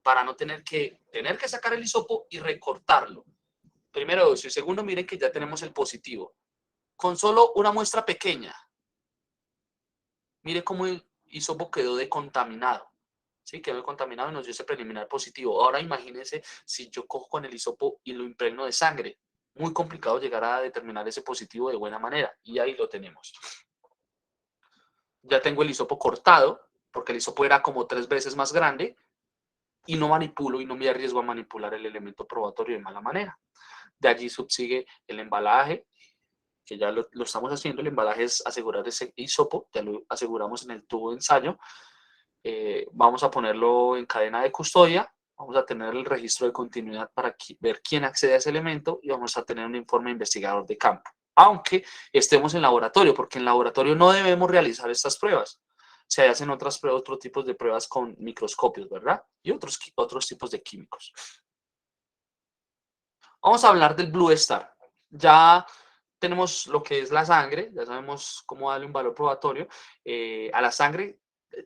para no tener que sacar el hisopo y recortarlo. Primero eso. Y segundo, miren que ya tenemos el positivo. Con solo una muestra pequeña, mire cómo el hisopo quedó decontaminado. ¿Sí? Quedó decontaminado y nos dio ese preliminar positivo. Ahora imagínense si yo cojo con el hisopo y lo impregno de sangre. Muy complicado llegar a determinar ese positivo de buena manera. Y ahí lo tenemos. Ya tengo el hisopo cortado, porque el hisopo era como 3 veces más grande, y no manipulo y no me arriesgo a manipular el elemento probatorio de mala manera. De allí subsigue el embalaje, que ya lo estamos haciendo. El embalaje es asegurar ese hisopo, ya lo aseguramos en el tubo de ensayo. Vamos a ponerlo en cadena de custodia, vamos a tener el registro de continuidad para ver quién accede a ese elemento y vamos a tener un informe investigador de campo. Aunque estemos en laboratorio, porque en laboratorio no debemos realizar estas pruebas. Se hacen otros tipos de pruebas con microscopios, ¿verdad? Y otros tipos de químicos. Vamos a hablar del Blue Star. Ya tenemos lo que es la sangre, ya sabemos cómo darle un valor probatorio a la sangre.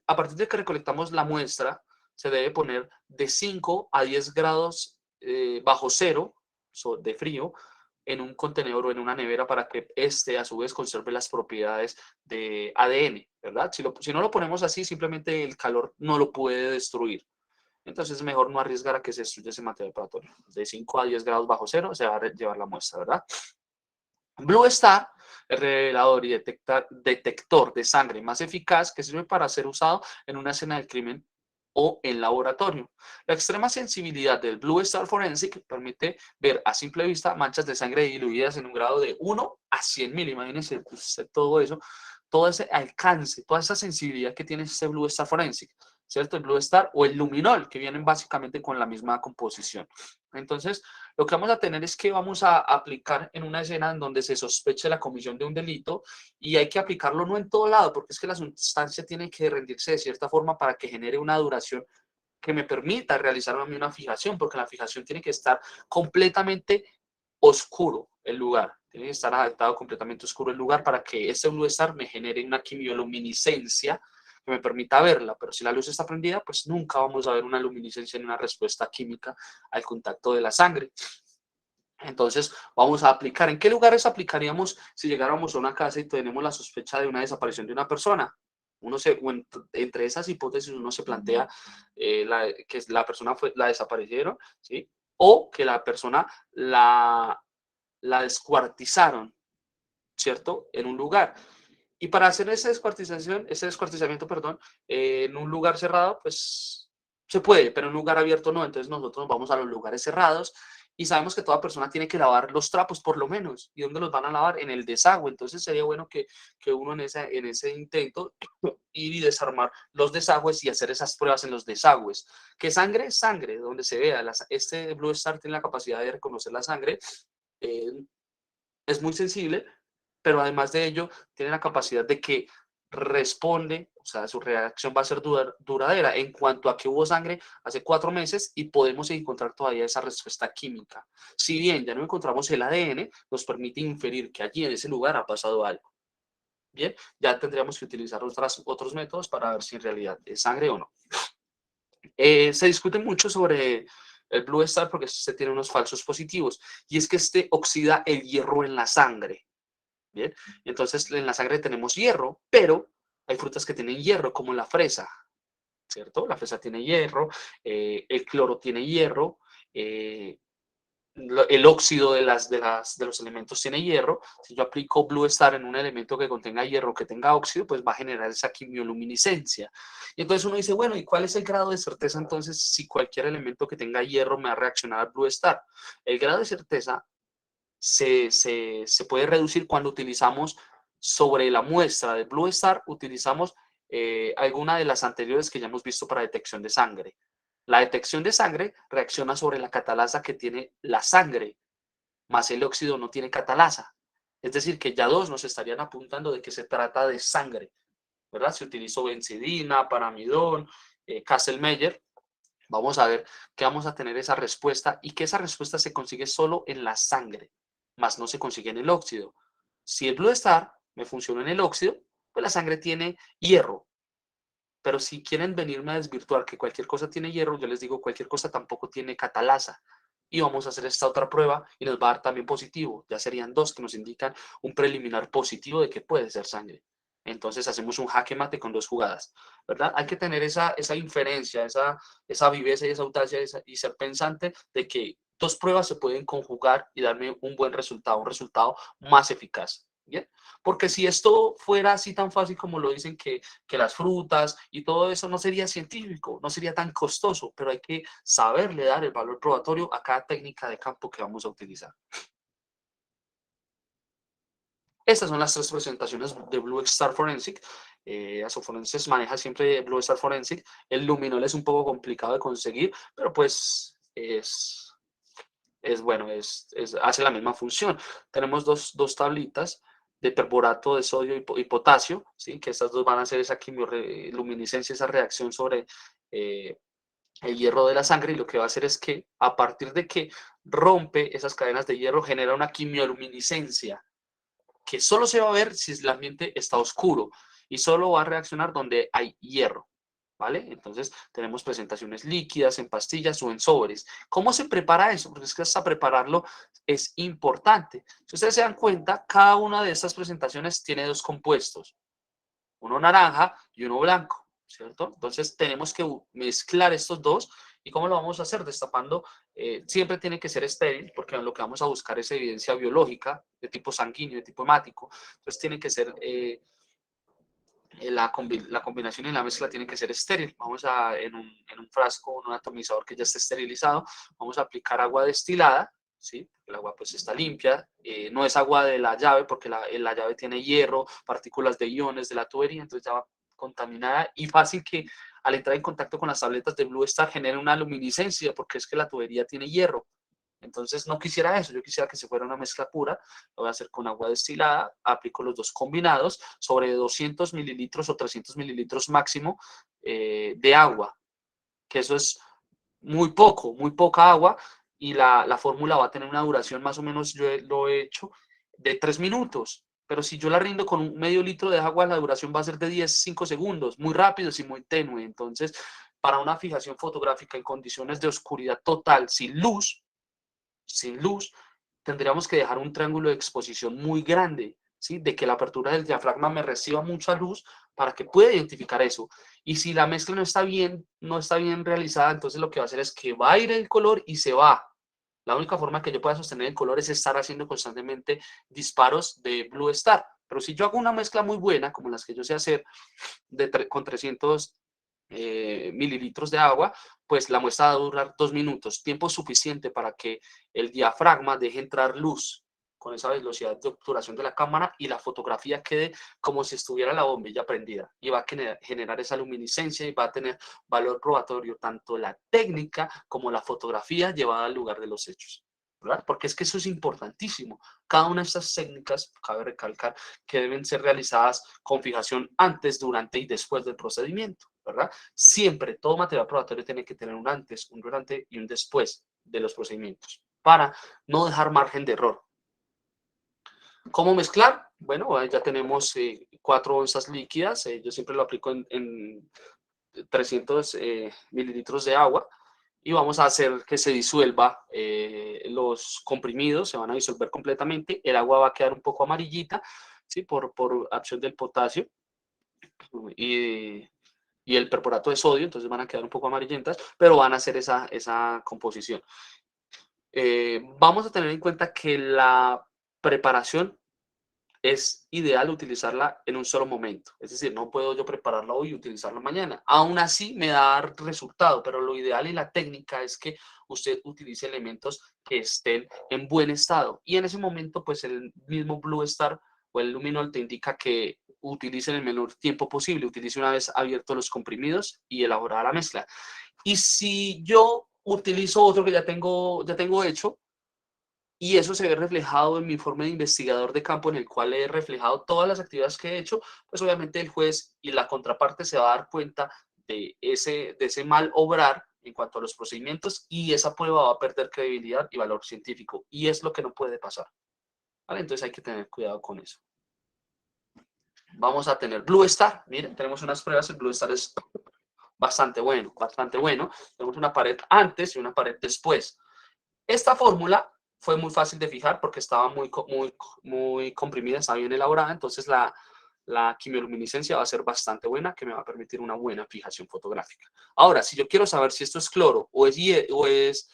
A partir de que recolectamos la muestra, se debe poner de 5 a 10 grados bajo cero de frío en un contenedor o en una nevera para que este a su vez conserve las propiedades de ADN, ¿verdad? Si no lo ponemos así, simplemente el calor no lo puede destruir. Entonces es mejor no arriesgar a que se destruya ese material preparatorio. De 5 a 10 grados bajo cero se va a llevar la muestra, ¿verdad? Blue Star, el revelador y detector de sangre más eficaz que sirve para ser usado en una escena del crimen o en laboratorio. La extrema sensibilidad del Blue Star Forensic permite ver a simple vista manchas de sangre diluidas en un grado de 1 a 100.000. Imagínense usted todo eso, todo ese alcance, toda esa sensibilidad que tiene este Blue Star Forensic, ¿cierto? El Blue Star o el luminol, que vienen básicamente con la misma composición. Entonces, lo que vamos a tener es que vamos a aplicar en una escena en donde se sospeche la comisión de un delito y hay que aplicarlo no en todo lado, porque es que la sustancia tiene que rendirse de cierta forma para que genere una duración que me permita realizar a mí una fijación, porque la fijación tiene que estar completamente oscuro el lugar. Tiene que estar adaptado completamente oscuro el lugar para que este Blue Star me genere una quimioluminiscencia que me permita verla, pero si la luz está prendida, pues nunca vamos a ver una luminiscencia ni una respuesta química al contacto de la sangre. Entonces, vamos a aplicar. ¿En qué lugares aplicaríamos si llegáramos a una casa y tenemos la sospecha de una desaparición de una persona? Entre esas hipótesis uno se plantea que la persona la desaparecieron, ¿sí? O que la persona la descuartizaron, ¿cierto? En un lugar. Y para hacer esa descuartizamiento, perdón, en un lugar cerrado, pues se puede, pero en un lugar abierto no. Entonces nosotros vamos a los lugares cerrados y sabemos que toda persona tiene que lavar los trapos por lo menos. ¿Y dónde los van a lavar? En el desagüe. Entonces sería bueno que uno en ese intento ir y desarmar los desagües y hacer esas pruebas en los desagües. ¿Qué sangre? Sangre, donde se vea. Este Blue Star tiene la capacidad de reconocer la sangre. Eh, es muy sensible, pero además de ello, tiene la capacidad de que responde, o sea, su reacción va a ser duradera en cuanto a que hubo sangre hace 4 meses y podemos encontrar todavía esa respuesta química. Si bien ya no encontramos el ADN, nos permite inferir que allí en ese lugar ha pasado algo. Bien, ya tendríamos que utilizar otros métodos para ver si en realidad es sangre o no. Se discute mucho sobre el Blue Star porque se tiene unos falsos positivos y es que este oxida el hierro en la sangre. Bien, entonces en la sangre tenemos hierro, pero hay frutas que tienen hierro, como la fresa, ¿cierto? La fresa tiene hierro, el cloro tiene hierro, eh, el óxido de los elementos tiene hierro. Si yo aplico Blue Star en un elemento que contenga hierro, que tenga óxido, pues va a generar esa quimioluminiscencia. Y entonces uno dice, bueno, ¿y cuál es el grado de certeza entonces si cualquier elemento que tenga hierro me va a reaccionar al Blue Star? El grado de certeza se puede reducir cuando utilizamos sobre la muestra de Blue Star, utilizamos alguna de las anteriores que ya hemos visto para detección de sangre. La detección de sangre reacciona sobre la catalasa que tiene la sangre, más el óxido no tiene catalasa. Es decir, que ya dos nos estarían apuntando de que se trata de sangre, ¿verdad? Si utilizo benzidina, paramidón, Kastle-Meyer, vamos a ver que vamos a tener esa respuesta y que esa respuesta se consigue solo en la sangre, más no se consigue en el óxido. Si el Blue Star me funciona en el óxido, pues la sangre tiene hierro. Pero si quieren venirme a desvirtuar que cualquier cosa tiene hierro, yo les digo cualquier cosa tampoco tiene catalasa. Y vamos a hacer esta otra prueba y nos va a dar también positivo. Ya serían 2 que nos indican un preliminar positivo de que puede ser sangre. Entonces hacemos un jaque mate con 2 jugadas, ¿verdad? Hay que tener esa inferencia, esa viveza y esa audacia y ser pensante de que 2 pruebas se pueden conjugar y darme un buen resultado, un resultado más eficaz. ¿Bien? Porque si esto fuera así tan fácil como lo dicen que las frutas y todo eso, no sería científico, no sería tan costoso, pero hay que saberle dar el valor probatorio a cada técnica de campo que vamos a utilizar. Estas son las 3 presentaciones de Blue Star Forensic. Asoforenses maneja siempre Blue Star Forensic. El luminol es un poco complicado de conseguir, pero pues es bueno, hace la misma función. Tenemos dos tablitas de perborato de sodio y potasio, ¿sí? Que estas dos van a hacer esa quimioluminiscencia, esa reacción sobre el hierro de la sangre, y lo que va a hacer es que a partir de que rompe esas cadenas de hierro genera una quimioluminiscencia que solo se va a ver si el ambiente está oscuro y solo va a reaccionar donde hay hierro. ¿Vale? Entonces tenemos presentaciones líquidas, en pastillas o en sobres. ¿Cómo se prepara eso? Porque es que hasta prepararlo es importante. Si ustedes se dan cuenta, cada una de estas presentaciones tiene 2 compuestos, uno naranja y uno blanco, ¿cierto? Entonces tenemos que mezclar estos dos ¿Y cómo lo vamos a hacer? Destapando, siempre tiene que ser estéril, porque lo que vamos a buscar es evidencia biológica de tipo sanguíneo, de tipo hemático. Entonces tiene que ser, la combinación y la mezcla tiene que ser estéril. Vamos a, en un frasco, en un atomizador que ya esté esterilizado, vamos a aplicar agua destilada, ¿sí? El agua pues está limpia, no es agua de la llave, porque la llave tiene hierro, partículas de iones de la tubería, entonces ya va contaminada y fácil que al entrar en contacto con las tabletas de Blue Star genere una luminiscencia, porque es que la tubería tiene hierro. Entonces no quisiera eso, yo quisiera que se fuera una mezcla pura. Lo voy a hacer con agua destilada, aplico los dos combinados sobre 200 mililitros o 300 mililitros máximo de agua, que eso es muy poca agua, y la fórmula va a tener una duración más o menos, lo he hecho, de 3 minutos. Pero si yo la rindo con un medio litro de agua, la duración va a ser de 10, 5 segundos, muy rápido y muy tenue. Entonces, para una fijación fotográfica en condiciones de oscuridad total, sin luz, tendríamos que dejar un triángulo de exposición muy grande, ¿sí? De que la apertura del diafragma me reciba mucha luz para que pueda identificar eso. Y si la mezcla no está bien realizada, entonces lo que va a hacer es que va a ir el color y se va. La única forma que yo pueda sostener el color es estar haciendo constantemente disparos de Blue Star. Pero si yo hago una mezcla muy buena, como las que yo sé hacer, con 300 mililitros de agua, pues la muestra va a durar 2 minutos, tiempo suficiente para que el diafragma deje entrar luz con esa velocidad de obturación de la cámara y la fotografía quede como si estuviera la bombilla prendida, y va a generar esa luminiscencia y va a tener valor probatorio tanto la técnica como la fotografía llevada al lugar de los hechos, ¿verdad? Porque es que eso es importantísimo. Cada una de estas técnicas, cabe recalcar, que deben ser realizadas con fijación antes, durante y después del procedimiento, ¿verdad? Siempre todo material probatorio tiene que tener un antes, un durante y un después de los procedimientos para no dejar margen de error. ¿Cómo mezclar? Bueno, ya tenemos 4 onzas líquidas. Yo siempre lo aplico en 300 mililitros de agua, y vamos a hacer que se disuelva los comprimidos, se van a disolver completamente. El agua va a quedar un poco amarillita, ¿sí? Por acción del potasio y, y el perborato de sodio, entonces van a quedar un poco amarillentas, pero van a hacer esa composición. Vamos a tener en cuenta que la preparación es ideal utilizarla en un solo momento. Es decir, no puedo yo prepararla hoy y utilizarla mañana. Aún así me da resultado, pero lo ideal y la técnica es que usted utilice elementos que estén en buen estado. Y en ese momento, pues el mismo Blue Star o el luminol te indica que utilice en el menor tiempo posible. Utilice una vez abiertos los comprimidos y elaborada la mezcla. Y si yo utilizo otro que ya tengo hecho, y eso se ve reflejado en mi informe de investigador de campo, en el cual he reflejado todas las actividades que he hecho, pues obviamente el juez y la contraparte se va a dar cuenta de ese mal obrar en cuanto a los procedimientos, y esa prueba va a perder credibilidad y valor científico, y es lo que no puede pasar, ¿vale? Entonces hay que tener cuidado con eso. Vamos a tener Blue Star. Miren, tenemos unas pruebas. El Blue Star es bastante bueno, bastante bueno. Tenemos una pared antes y una pared después. Esta fórmula fue muy fácil de fijar porque estaba muy comprimida, estaba bien elaborada, entonces la quimioluminiscencia va a ser bastante buena, que me va a permitir una buena fijación fotográfica. Ahora, si yo quiero saber si esto es cloro o es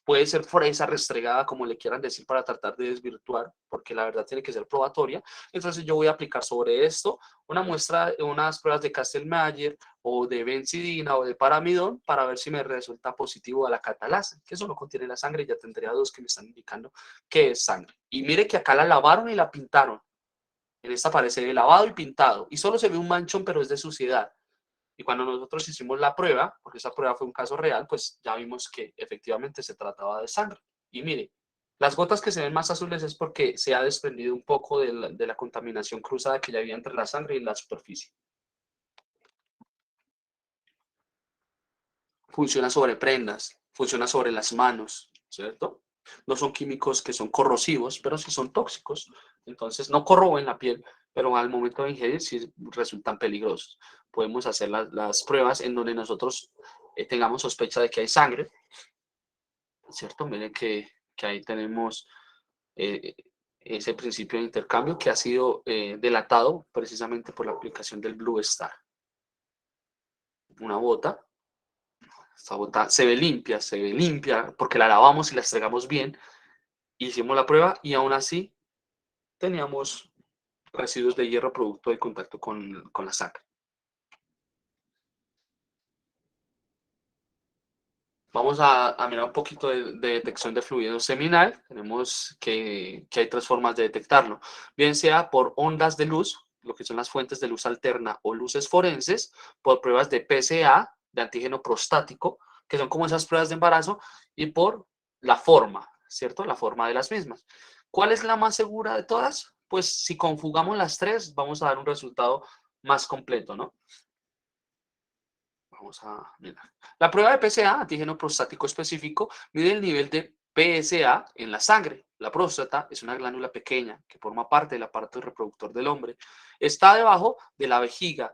puede ser fresa restregada, como le quieran decir, para tratar de desvirtuar, porque la verdad tiene que ser probatoria, entonces yo voy a aplicar sobre esto una muestra, unas pruebas de Kastelmayer o de benzidina o de paramidón, para ver si me resulta positivo a la catalasa, que eso no contiene la sangre. Ya tendría 2 que me están indicando que es sangre. Y mire que acá la lavaron y la pintaron. En esta parece lavado y pintado, y solo se ve un manchón, pero es de suciedad. Y cuando nosotros hicimos la prueba, porque esa prueba fue un caso real, pues ya vimos que efectivamente se trataba de sangre. Y mire, las gotas que se ven más azules es porque se ha desprendido un poco de la contaminación cruzada que ya había entre la sangre y la superficie. Funciona sobre prendas, funciona sobre las manos, ¿cierto? No son químicos que son corrosivos, pero sí son tóxicos. Entonces no corroen la piel, pero al momento de ingerir sí resultan peligrosos. Podemos hacer las pruebas en donde nosotros tengamos sospecha de que hay sangre, ¿cierto? Miren que ahí tenemos eh, ese principio de intercambio que ha sido delatado precisamente por la aplicación del Blue Star. Una bota. Esta bota se ve limpia, porque la lavamos y la estregamos bien. Hicimos la prueba y aún así teníamos residuos de hierro producto de contacto con la sangre. Vamos a mirar un poquito de detección de fluido seminal. Tenemos que hay tres formas de detectarlo. Bien sea por ondas de luz, lo que son las fuentes de luz alterna o luces forenses, por pruebas de PSA, de antígeno prostático, que son como esas pruebas de embarazo, y por la forma, ¿cierto? La forma de las mismas. ¿Cuál es la más segura de todas? Pues si conjugamos las tres, vamos a dar un resultado más completo, ¿no? Vamos a mirar. La prueba de PSA, antígeno prostático específico, mide el nivel de PSA en la sangre. La próstata es una glándula pequeña que forma parte del aparato reproductor del hombre. Está debajo de la vejiga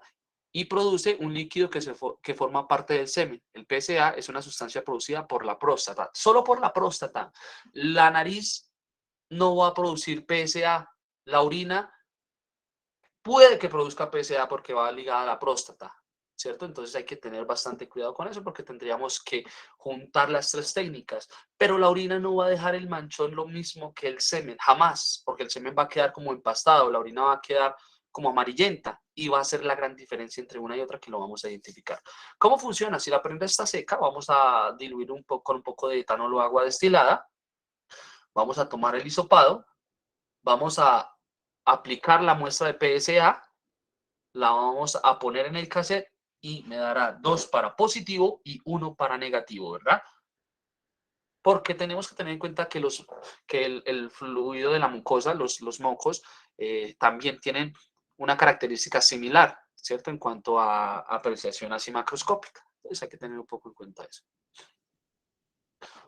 y produce un líquido que forma parte del semen. El PSA es una sustancia producida por la próstata, solo por la próstata. La nariz no va a producir PSA. La orina puede que produzca PSA porque va ligada a la próstata, ¿cierto? Entonces hay que tener bastante cuidado con eso porque tendríamos que juntar las tres técnicas. Pero la orina no va a dejar el manchón lo mismo que el semen, jamás, porque el semen va a quedar como empastado, la orina va a quedar como amarillenta y va a ser la gran diferencia entre una y otra que lo vamos a identificar. ¿Cómo funciona? Si la prenda está seca, vamos a diluir un poco con un poco de etanol o agua destilada, vamos a tomar el hisopado, vamos a aplicar la muestra de PSA, la vamos a poner en el cassette y me dará 2 para positivo y 1 para negativo, ¿verdad? Porque tenemos que tener en cuenta que, el fluido de la mucosa, los mocos, también tienen una característica similar, ¿cierto? En cuanto a apreciación así macroscópica. Entonces hay que tener un poco en cuenta eso.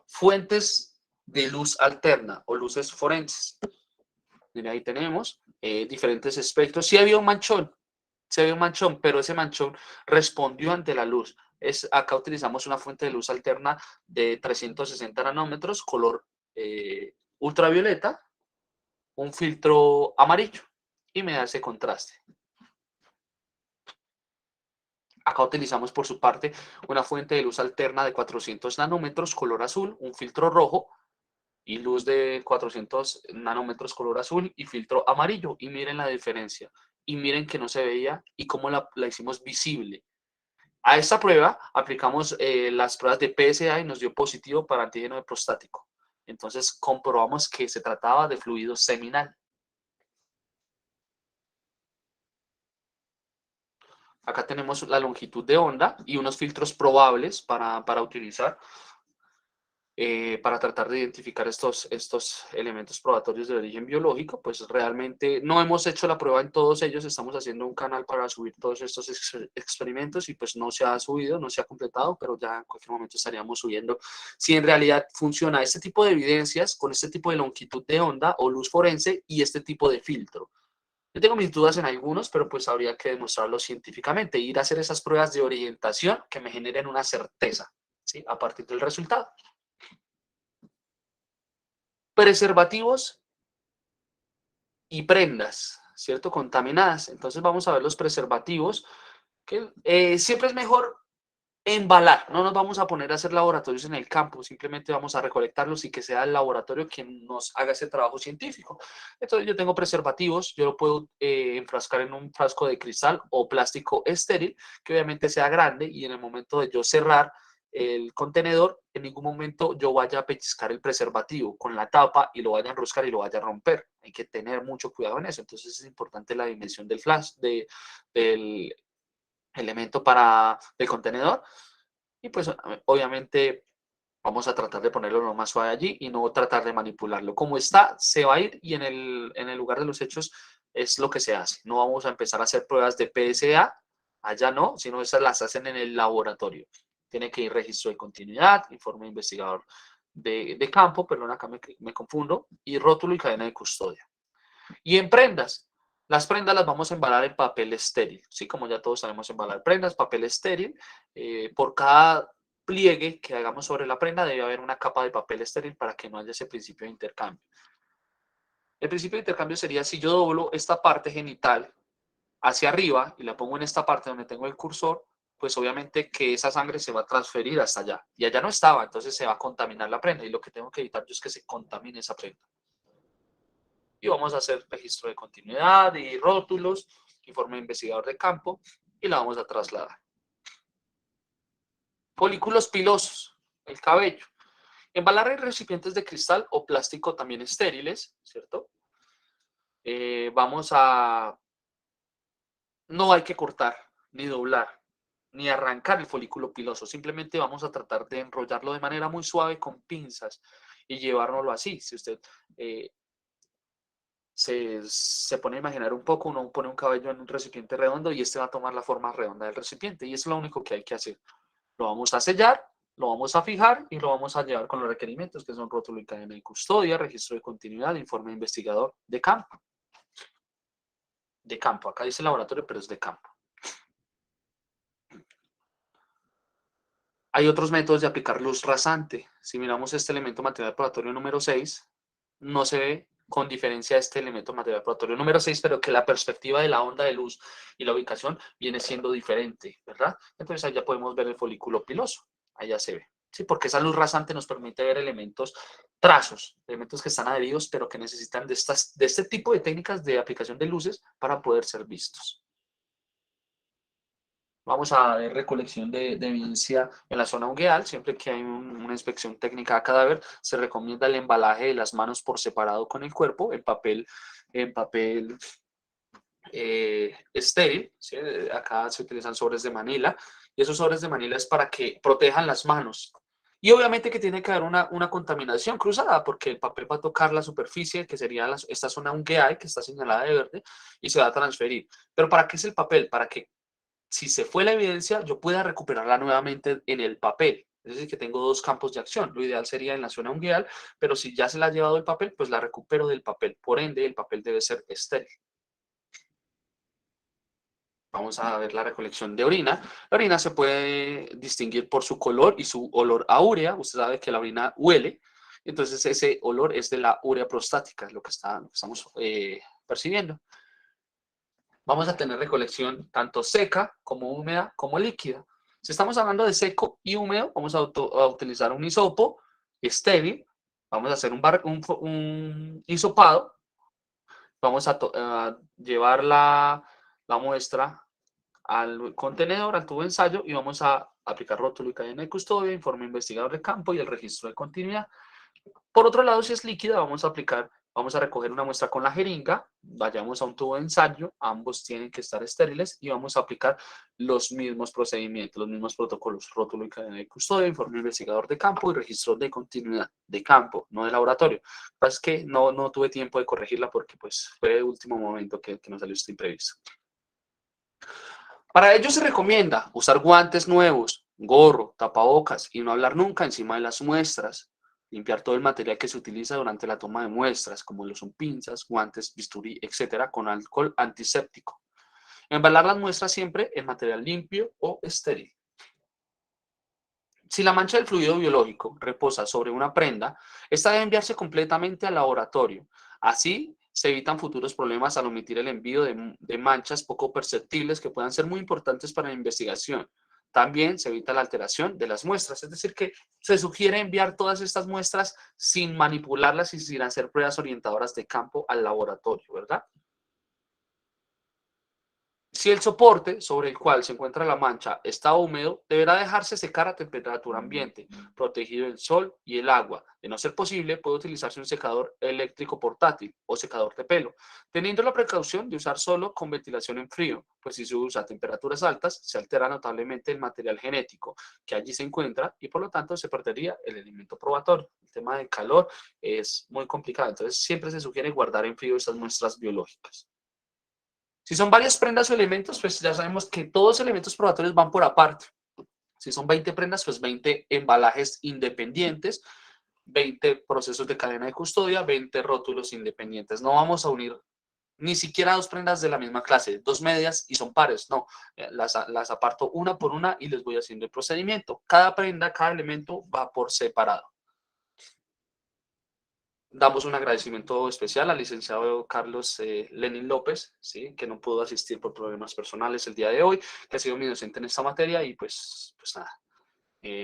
Fuentes de luz alterna o luces forenses. Mira, ahí tenemos diferentes espectros. Sí había un manchón, se ve un manchón, pero ese manchón respondió ante la luz. Acá utilizamos una fuente de luz alterna de 360 nanómetros, color ultravioleta, un filtro amarillo y me da ese contraste. Acá utilizamos por su parte una fuente de luz alterna de 400 nanómetros, color azul, un filtro rojo y luz de 400 nanómetros color azul y filtro amarillo. Y miren la diferencia. Y miren que no se veía y cómo la hicimos visible. A esta prueba aplicamos las pruebas de PSA y nos dio positivo para antígeno de prostático. Entonces comprobamos que se trataba de fluido seminal. Acá tenemos la longitud de onda y unos filtros probables para utilizar. Para tratar de identificar estos elementos probatorios de origen biológico, pues realmente no hemos hecho la prueba en todos ellos, estamos haciendo un canal para subir todos estos experimentos y pues no se ha subido, no se ha completado, pero ya en cualquier momento estaríamos subiendo si en realidad funciona este tipo de evidencias con este tipo de longitud de onda o luz forense y este tipo de filtro. Yo tengo mis dudas en algunos, pero pues habría que demostrarlo científicamente, ir a hacer esas pruebas de orientación que me generen una certeza, ¿sí? A partir del resultado. Preservativos y prendas, ¿cierto? Contaminadas. Entonces vamos a ver los preservativos, que siempre es mejor embalar, no nos vamos a poner a hacer laboratorios en el campo, simplemente vamos a recolectarlos y que sea el laboratorio quien nos haga ese trabajo científico. Entonces yo tengo preservativos, yo lo puedo enfrascar en un frasco de cristal o plástico estéril, que obviamente sea grande y en el momento de yo cerrar el contenedor, en ningún momento yo vaya a pellizcar el preservativo con la tapa y lo vaya a enroscar y lo vaya a romper. Hay que tener mucho cuidado en eso. Entonces es importante la dimensión del flash, del elemento del contenedor y pues obviamente vamos a tratar de ponerlo lo más suave allí y no tratar de manipularlo. Como está, se va a ir y en el lugar de los hechos es lo que se hace. No vamos a empezar a hacer pruebas de PSA, allá no, sino esas las hacen en el laboratorio. Tiene que ir registro de continuidad, informe de investigador de campo, perdón, acá me confundo, y rótulo y cadena de custodia. Y en prendas, las prendas las vamos a embalar en papel estéril, ¿sí? Como ya todos sabemos embalar prendas, papel estéril. Por cada pliegue que hagamos sobre la prenda debe haber una capa de papel estéril para que no haya ese principio de intercambio. El principio de intercambio sería si yo doblo esta parte genital hacia arriba y la pongo en esta parte donde tengo el cursor, pues obviamente que esa sangre se va a transferir hasta allá. Y allá no estaba, entonces se va a contaminar la prenda. Y lo que tengo que evitar yo es que se contamine esa prenda. Y vamos a hacer registro de continuidad y rótulos, informe de investigador de campo, y la vamos a trasladar. Folículos pilosos, el cabello. Embalar en recipientes de cristal o plástico también estériles, ¿cierto? Vamos a... No hay que cortar, ni doblar, ni arrancar el folículo piloso. Simplemente vamos a tratar de enrollarlo de manera muy suave con pinzas y llevárnoslo así. Si usted se pone a imaginar un poco, uno pone un cabello en un recipiente redondo y este va a tomar la forma redonda del recipiente. Y eso es lo único que hay que hacer. Lo vamos a sellar, lo vamos a fijar y lo vamos a llevar con los requerimientos que son rótulo y cadena de custodia, registro de continuidad, informe de investigador de campo. De campo, acá dice laboratorio, pero es de campo. Hay otros métodos de aplicar luz rasante. Si miramos este elemento material probatorio número 6, no se ve con diferencia este elemento material probatorio número 6, pero que la perspectiva de la onda de luz y la ubicación viene siendo diferente, ¿verdad? Entonces allá podemos ver el folículo piloso, allá se ve. Sí, porque esa luz rasante nos permite ver elementos, trazos, elementos que están adheridos, pero que necesitan de este tipo de técnicas de aplicación de luces para poder ser vistos. Vamos a ver recolección de evidencia en la zona ungueal. Siempre que hay una inspección técnica a cadáver, se recomienda el embalaje de las manos por separado con el cuerpo, en papel estéril. ¿Sí? Acá se utilizan sobres de Manila y esos sobres de Manila es para que protejan las manos. Y obviamente que tiene que haber una contaminación cruzada porque el papel va a tocar la superficie que sería esta zona ungueal que está señalada de verde y se va a transferir. ¿Pero para qué es el papel? Para que si se fue la evidencia, yo pueda recuperarla nuevamente en el papel. Es decir, que tengo dos campos de acción. Lo ideal sería en la zona ungueal, pero si ya se la ha llevado el papel, pues la recupero del papel. Por ende, el papel debe ser estéril. Vamos a ver la recolección de orina. La orina se puede distinguir por su color y su olor a urea. Usted sabe que la orina huele, entonces ese olor es de la urea prostática, es lo que estamos percibiendo. Vamos a tener recolección tanto seca como húmeda como líquida. Si estamos hablando de seco y húmedo, vamos a utilizar un hisopo estéril. Vamos a hacer un hisopado. Vamos a llevar la muestra al contenedor, al tubo de ensayo y vamos a aplicar rótulo y cadena de custodia, informe investigador de campo y el registro de continuidad. Por otro lado, si es líquida, vamos a recoger una muestra con la jeringa, vayamos a un tubo de ensayo, ambos tienen que estar estériles y vamos a aplicar los mismos procedimientos, los mismos protocolos, rótulo y cadena de custodia, informe investigador de campo y registro de continuidad de campo, no de laboratorio. Lo que pasa es que no tuve tiempo de corregirla porque pues, fue de último momento que nos salió este imprevisto. Para ello se recomienda usar guantes nuevos, gorro, tapabocas y no hablar nunca encima de las muestras. Limpiar todo el material que se utiliza durante la toma de muestras, como lo son pinzas, guantes, bisturí, etcétera, con alcohol antiséptico. Embalar las muestras siempre en material limpio o estéril. Si la mancha del fluido biológico reposa sobre una prenda, esta debe enviarse completamente al laboratorio. Así se evitan futuros problemas al omitir el envío de manchas poco perceptibles que puedan ser muy importantes para la investigación. También se evita la alteración de las muestras, es decir, que se sugiere enviar todas estas muestras sin manipularlas y sin hacer pruebas orientadoras de campo al laboratorio, ¿verdad? Si el soporte sobre el cual se encuentra la mancha está húmedo, deberá dejarse secar a temperatura ambiente, protegido del sol y el agua. De no ser posible, puede utilizarse un secador eléctrico portátil o secador de pelo, teniendo la precaución de usar solo con ventilación en frío, pues si se usa a temperaturas altas, se altera notablemente el material genético que allí se encuentra y por lo tanto se perdería el elemento probatorio. El tema del calor es muy complicado, entonces siempre se sugiere guardar en frío estas muestras biológicas. Si son varias prendas o elementos, pues ya sabemos que todos los elementos probatorios van por aparte. Si son 20 prendas, pues 20 embalajes independientes, 20 procesos de cadena de custodia, 20 rótulos independientes. No vamos a unir ni siquiera dos prendas de la misma clase, dos medias y son pares, no. Las aparto una por una y les voy haciendo el procedimiento. Cada prenda, cada elemento va por separado. Damos un agradecimiento especial al licenciado Carlos Lenin López, ¿sí? Que no pudo asistir por problemas personales el día de hoy, que ha sido mi docente en esta materia y pues nada.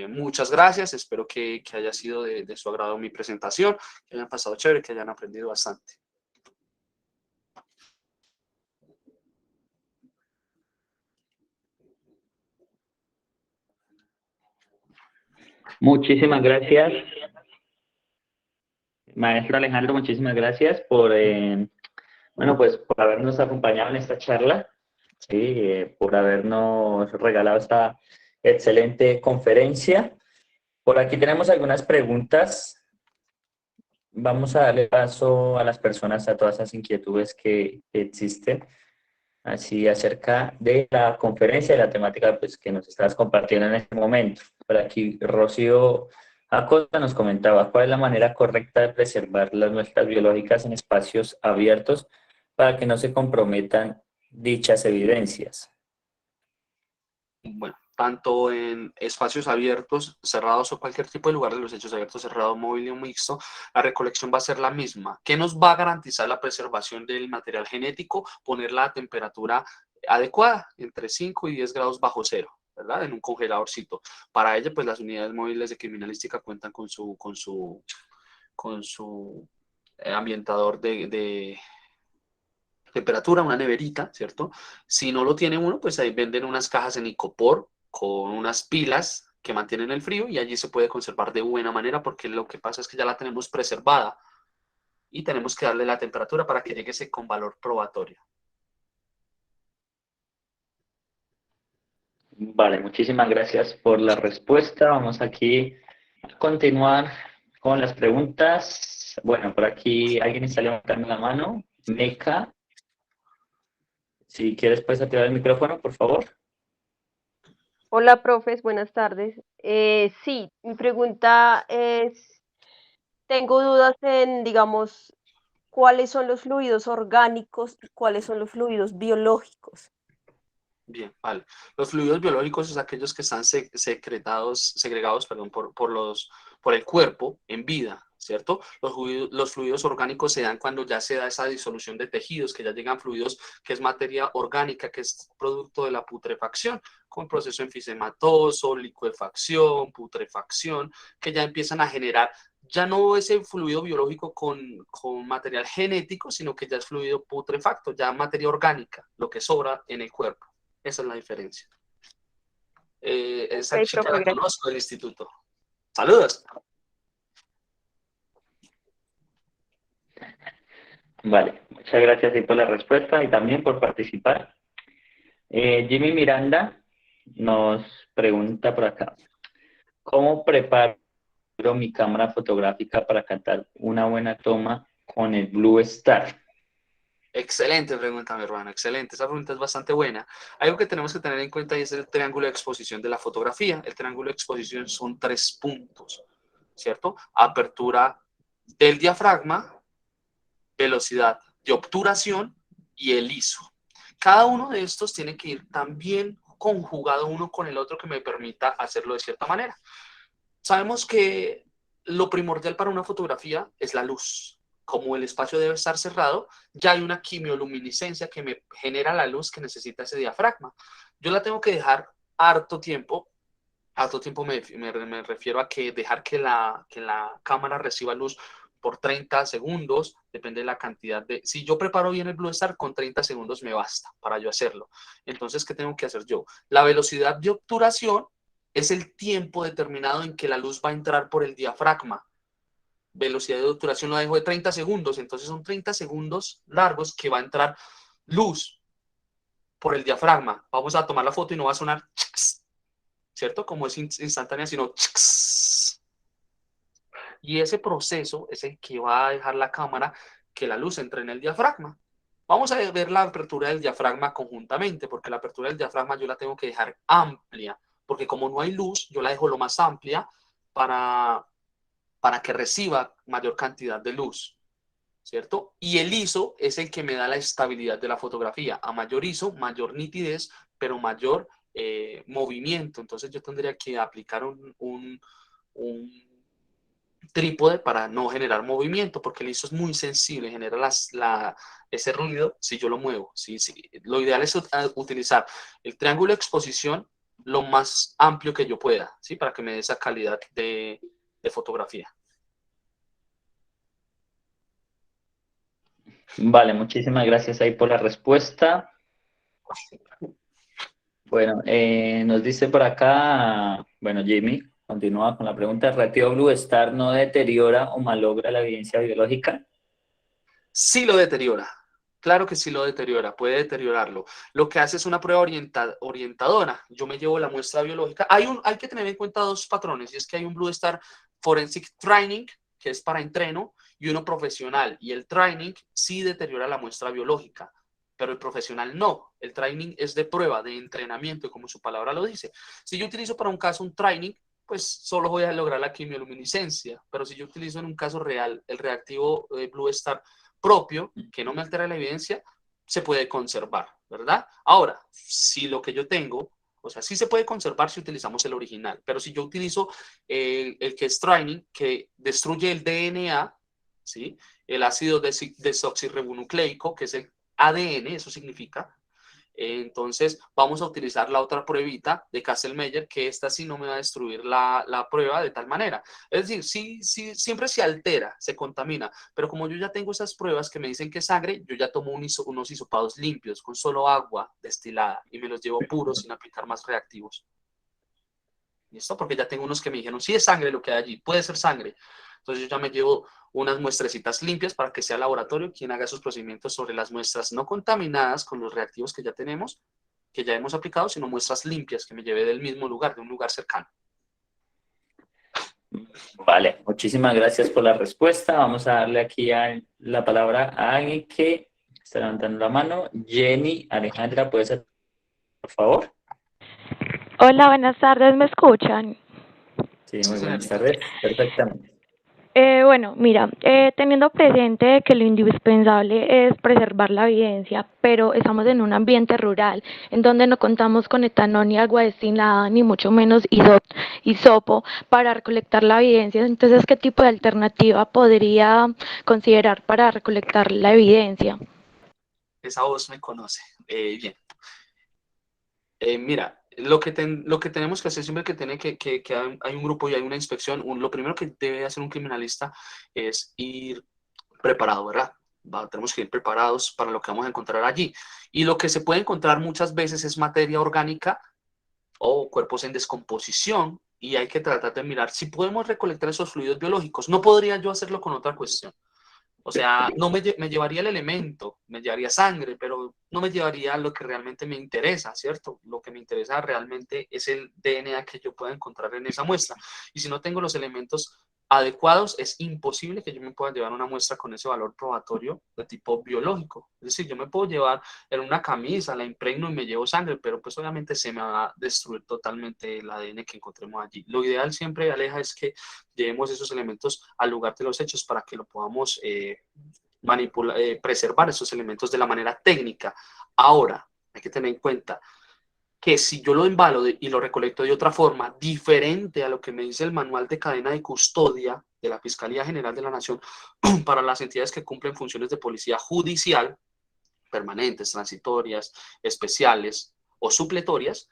Muchas gracias, espero que haya sido de su agrado mi presentación, que hayan pasado chévere, que hayan aprendido bastante. Muchísimas gracias, maestro Alejandro, muchísimas gracias por, bueno, pues por habernos acompañado en esta charla, ¿sí? Por habernos regalado esta excelente conferencia. Por aquí tenemos algunas preguntas. Vamos a darle paso a las personas, a todas esas inquietudes que existen, así acerca de la conferencia y la temática pues, que nos estás compartiendo en este momento. Por aquí, Rocío Acosta nos comentaba, ¿cuál es la manera correcta de preservar las muestras biológicas en espacios abiertos para que no se comprometan dichas evidencias? Bueno, tanto en espacios abiertos, cerrados o cualquier tipo de lugar de los hechos abiertos, cerrado, móvil o mixto, la recolección va a ser la misma. ¿Qué nos va a garantizar la preservación del material genético? Poner la temperatura adecuada, entre 5 y 10 grados bajo cero, ¿verdad? En un congeladorcito. Para ello, pues las unidades móviles de criminalística cuentan con su ambientador de temperatura, una neverita, ¿cierto? Si no lo tiene uno, pues ahí venden unas cajas en icopor con unas pilas que mantienen el frío y allí se puede conservar de buena manera porque lo que pasa es que ya la tenemos preservada y tenemos que darle la temperatura para que llegue con valor probatorio. Vale, muchísimas gracias por la respuesta. Vamos aquí a continuar con las preguntas. Bueno, por aquí alguien está levantando la mano. Meca, si quieres, puedes activar el micrófono, por favor. Hola, profes, buenas tardes. Sí, mi pregunta es, tengo dudas en, digamos, cuáles son los fluidos orgánicos y cuáles son los fluidos biológicos. Bien, vale. Los fluidos biológicos son aquellos que están segregados, perdón, por el cuerpo en vida, ¿cierto? Los fluidos orgánicos se dan cuando ya se da esa disolución de tejidos, que ya llegan fluidos, que es materia orgánica, que es producto de la putrefacción, con proceso enfisematoso, licuefacción, putrefacción, que ya empiezan a generar ya no ese fluido biológico con material genético, sino que ya es fluido putrefacto, ya materia orgánica, lo que sobra en el cuerpo. Esa es la diferencia. Esa Ok, chica profe, la gracias. conozco del instituto. Saludos. Vale, muchas gracias por la respuesta y también por participar. Jimmy Miranda nos pregunta por acá, ¿cómo preparo mi cámara fotográfica para captar una buena toma con el Blue Star? Excelente pregunta, mi hermano, excelente. Esa pregunta es bastante buena. Algo que tenemos que tener en cuenta es el triángulo de exposición de la fotografía. El triángulo de exposición son 3 puntos, ¿cierto? Apertura del diafragma, velocidad de obturación y el ISO. Cada uno de estos tiene que ir también conjugado uno con el otro que me permita hacerlo de cierta manera. Sabemos que lo primordial para una fotografía es la luz. Como el espacio debe estar cerrado, ya hay una quimioluminiscencia que me genera la luz que necesita ese diafragma. Yo la tengo que dejar harto tiempo. Harto tiempo me refiero a que dejar que la cámara reciba luz por 30 segundos, depende de la cantidad de... Si yo preparo bien el Blue Star, con 30 segundos me basta para yo hacerlo. Entonces, ¿qué tengo que hacer yo? La velocidad de obturación es el tiempo determinado en que la luz va a entrar por el diafragma. Velocidad de obturación lo dejo de 30 segundos, entonces son 30 segundos largos que va a entrar luz por el diafragma. Vamos a tomar la foto y no va a sonar, ¿cierto? Como es instantánea, sino... Y ese proceso es el que va a dejar la cámara que la luz entre en el diafragma. Vamos a ver la apertura del diafragma conjuntamente, porque la apertura del diafragma yo la tengo que dejar amplia, porque como no hay luz, yo la dejo lo más amplia para, para que reciba mayor cantidad de luz, ¿cierto? Y el ISO es el que me da la estabilidad de la fotografía. A mayor ISO, mayor nitidez, pero mayor movimiento. Entonces yo tendría que aplicar un trípode para no generar movimiento, porque el listo es muy sensible, genera ese ruido si yo lo muevo. ¿Sí? Sí. Lo ideal es utilizar el triángulo de exposición lo más amplio que yo pueda, ¿sí? Para que me dé esa calidad de fotografía. Vale, muchísimas gracias ahí por la respuesta. Bueno, nos dice por acá, bueno, Jimmy, continúa con la pregunta, ¿el reactivo Blue Star no deteriora o malogra la evidencia biológica? Sí lo deteriora. Claro que sí lo deteriora, puede deteriorarlo. Lo que hace es una prueba orientadora. Yo me llevo la muestra biológica. Hay que tener en cuenta dos patrones, y es que hay un Blue Star Forensic Training, que es para entreno, y uno profesional. Y el training sí deteriora la muestra biológica, pero el profesional no. El training es de prueba, de entrenamiento, como su palabra lo dice. Si yo utilizo para un caso un training, pues solo voy a lograr la quimioluminiscencia. Pero si yo utilizo en un caso real el reactivo Blue Star propio, que no me altera la evidencia, se puede conservar, ¿verdad? Ahora, si lo que yo tengo, o sea, sí se puede conservar si utilizamos el original, pero si yo utilizo el que es training, que destruye el DNA, ¿sí? El ácido desoxirribonucleico, que es el ADN, eso significa. Entonces, vamos a utilizar la otra pruebita de Kastle-Meyer, que esta sí no me va a destruir la prueba de tal manera. Es decir, sí, siempre se altera, se contamina, pero como yo ya tengo esas pruebas que me dicen que es sangre, yo ya tomo unos hisopados limpios con solo agua destilada y me los llevo puros sin aplicar más reactivos. ¿Listo? Porque ya tengo unos que me dijeron, sí es sangre lo que hay allí, puede ser sangre. Entonces yo ya me llevo unas muestrecitas limpias para que sea el laboratorio quien haga sus procedimientos sobre las muestras no contaminadas con los reactivos que ya tenemos, que ya hemos aplicado, sino muestras limpias que me llevé del mismo lugar, de un lugar cercano. Vale, muchísimas gracias por la respuesta. Vamos a darle aquí la palabra a alguien que está levantando la mano. Jenny Alejandra, ¿puedes hacer, por favor? Hola, buenas tardes, ¿me escuchan? Sí, Sí, muy buenas señorita. tardes. Perfectamente. Bueno, mira, teniendo presente que lo indispensable es preservar la evidencia, pero estamos en un ambiente rural, en donde no contamos con etanol ni agua destilada, ni mucho menos hisopo para recolectar la evidencia. Entonces, ¿qué tipo de alternativa podría considerar para recolectar la evidencia? Esa voz me conoce. Bien. Mira, lo que tenemos que hacer siempre que hay un grupo y hay una inspección, lo primero que debe hacer un criminalista es ir preparado, ¿verdad? Tenemos que ir preparados para lo que vamos a encontrar allí. Y lo que se puede encontrar muchas veces es materia orgánica o cuerpos en descomposición, y hay que tratar de mirar si podemos recolectar esos fluidos biológicos. No podría yo hacerlo con otra cuestión. O sea, no me llevaría el elemento, me llevaría sangre, pero no me llevaría lo que realmente me interesa, ¿cierto? Lo que me interesa realmente es el DNA que yo pueda encontrar en esa muestra. Y si no tengo los elementos adecuados, es imposible que yo me pueda llevar una muestra con ese valor probatorio de tipo biológico. Es decir, yo me puedo llevar en una camisa, la impregno y me llevo sangre, pero pues obviamente se me va a destruir totalmente el ADN que encontremos allí. Lo ideal siempre, Aleja, es que llevemos esos elementos al lugar de los hechos para que lo podamos preservar esos elementos de la manera técnica. Ahora, hay que tener en cuenta que si yo lo embalo y lo recolecto de otra forma, diferente a lo que me dice el manual de cadena de custodia de la Fiscalía General de la Nación para las entidades que cumplen funciones de policía judicial, permanentes, transitorias, especiales o supletorias,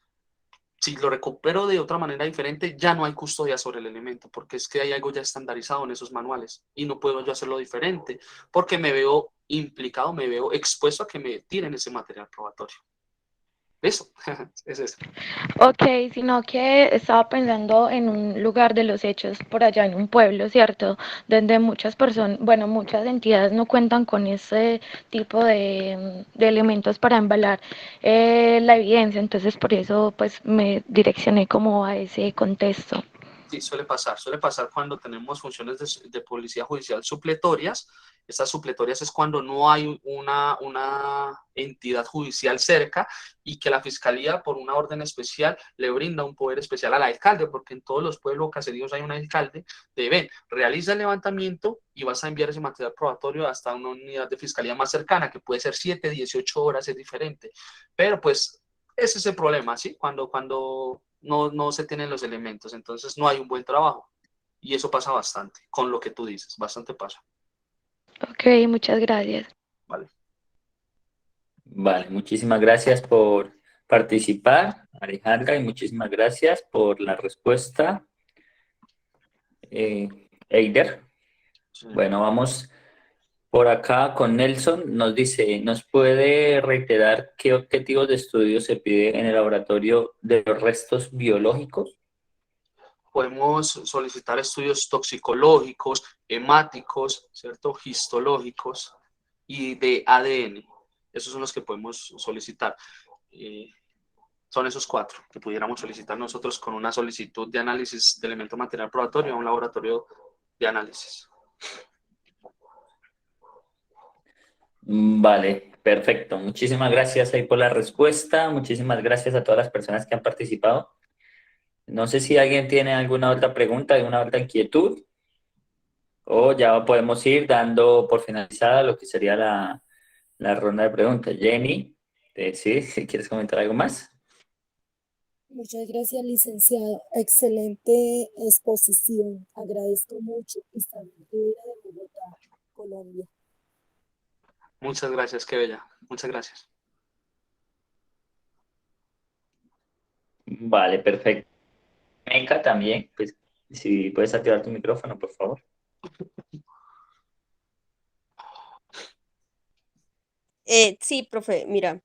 si lo recupero de otra manera diferente, ya no hay custodia sobre el elemento, porque es que hay algo ya estandarizado en esos manuales y no puedo yo hacerlo diferente, porque me veo implicado, me veo expuesto a que me tiren ese material probatorio. Eso, es eso. Ok, sino que estaba pensando en un lugar de los hechos por allá en un pueblo, ¿cierto? Donde muchas personas, bueno, muchas entidades no cuentan con ese tipo de elementos para embalar la evidencia, entonces por eso pues me direccioné como a ese contexto. Sí, suele pasar cuando tenemos funciones de policía judicial supletorias. Estas supletorias es cuando no hay una entidad judicial cerca y que la fiscalía, por una orden especial, le brinda un poder especial al alcalde, porque en todos los pueblos caseríos hay un alcalde de, ven, realiza el levantamiento y vas a enviar ese material probatorio hasta una unidad de fiscalía más cercana, que puede ser 7, 18 horas, es diferente. Pero pues ese es el problema, ¿sí? Cuando no se tienen los elementos, entonces no hay un buen trabajo. Y eso pasa bastante, con lo que tú dices, bastante pasa. Ok, muchas gracias. ¿Vale? Vale, muchísimas gracias por participar, Alejandra, y muchísimas gracias por la respuesta, Eider. Sí. Bueno, vamos por acá con Nelson. Nos dice, ¿nos puede reiterar qué objetivos de estudio se pide en el laboratorio de los restos biológicos? Podemos solicitar estudios toxicológicos, hemáticos, ¿cierto? Histológicos y de ADN. Esos son los que podemos solicitar. Son esos 4 que pudiéramos solicitar nosotros con una solicitud de análisis de elemento material probatorio a un laboratorio de análisis. Vale, perfecto. Muchísimas gracias ahí por la respuesta. Muchísimas gracias a todas las personas que han participado. No sé si alguien tiene alguna otra pregunta, alguna otra inquietud, o ya podemos ir dando por finalizada lo que sería la ronda de preguntas. Jenny, sí, si quieres comentar algo más. Muchas gracias, licenciado. Excelente exposición. Agradezco mucho. Isabel Rivera de Bogotá, Colombia. Muchas gracias, qué bella. Muchas gracias. Vale, perfecto. Meca también, pues si puedes activar tu micrófono, por favor. Sí, profe, mira,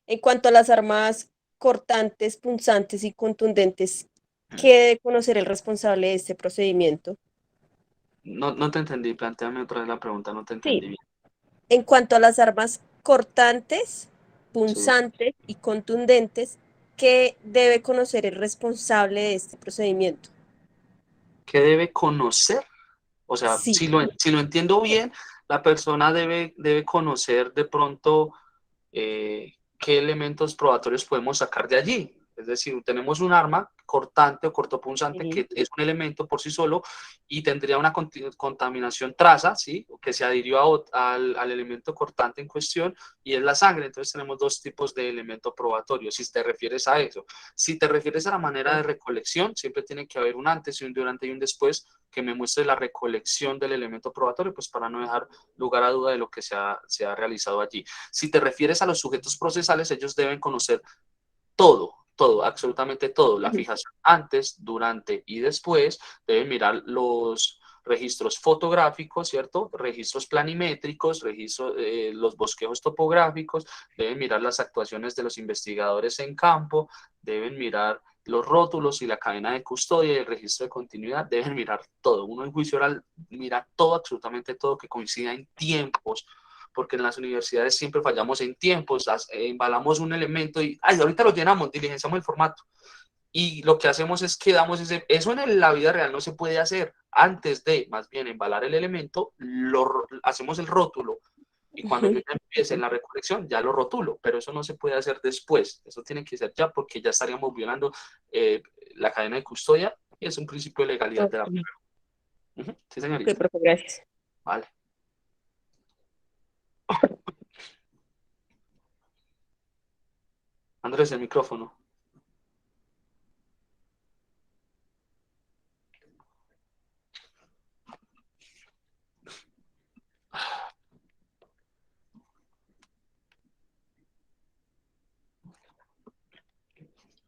en cuanto a las armas cortantes, punzantes y contundentes, ¿qué debe conocer el responsable de este procedimiento? No te entendí, plantéame otra vez la pregunta, no te Sí, entendí bien. en cuanto a las armas cortantes, Sí. punzantes y contundentes, ¿qué debe conocer el responsable de este procedimiento? ¿Qué debe conocer? O sea, Sí, si lo entiendo bien, la persona debe conocer de pronto qué elementos probatorios podemos sacar de allí. Es decir, tenemos un arma cortante o cortopunzante sí, que es un elemento por sí solo y tendría una contaminación traza, ¿sí? Que se adhirió al elemento cortante en cuestión y es la sangre. Entonces tenemos 2 tipos de elemento probatorio, si te refieres a eso. Si te refieres a la manera de recolección, siempre tiene que haber un antes y un durante y un después que me muestre la recolección del elemento probatorio, pues para no dejar lugar a duda de lo que se ha realizado allí. Si te refieres a los sujetos procesales, ellos deben conocer todo, absolutamente todo, la fijación antes, durante y después, deben mirar los registros fotográficos, ¿cierto? Registros planimétricos, los bosquejos topográficos, deben mirar las actuaciones de los investigadores en campo, deben mirar los rótulos y la cadena de custodia y el registro de continuidad, deben mirar todo. Uno en juicio oral mira todo, absolutamente todo, que coincida en tiempos, porque en las universidades siempre fallamos en tiempos, embalamos un elemento y, ay, ahorita lo llenamos, diligenciamos el formato. Y lo que hacemos es que damos eso en la vida real no se puede hacer. Antes de, más bien, embalar el elemento, hacemos el rótulo. Y cuando yo ya empiece en la recolección, ya lo rotulo, pero eso no se puede hacer después. Eso tiene que ser ya porque ya estaríamos violando la cadena de custodia y es un principio de legalidad de la prueba. Sí, ok, señorita. profe, gracias. Vale. Andrés, el micrófono.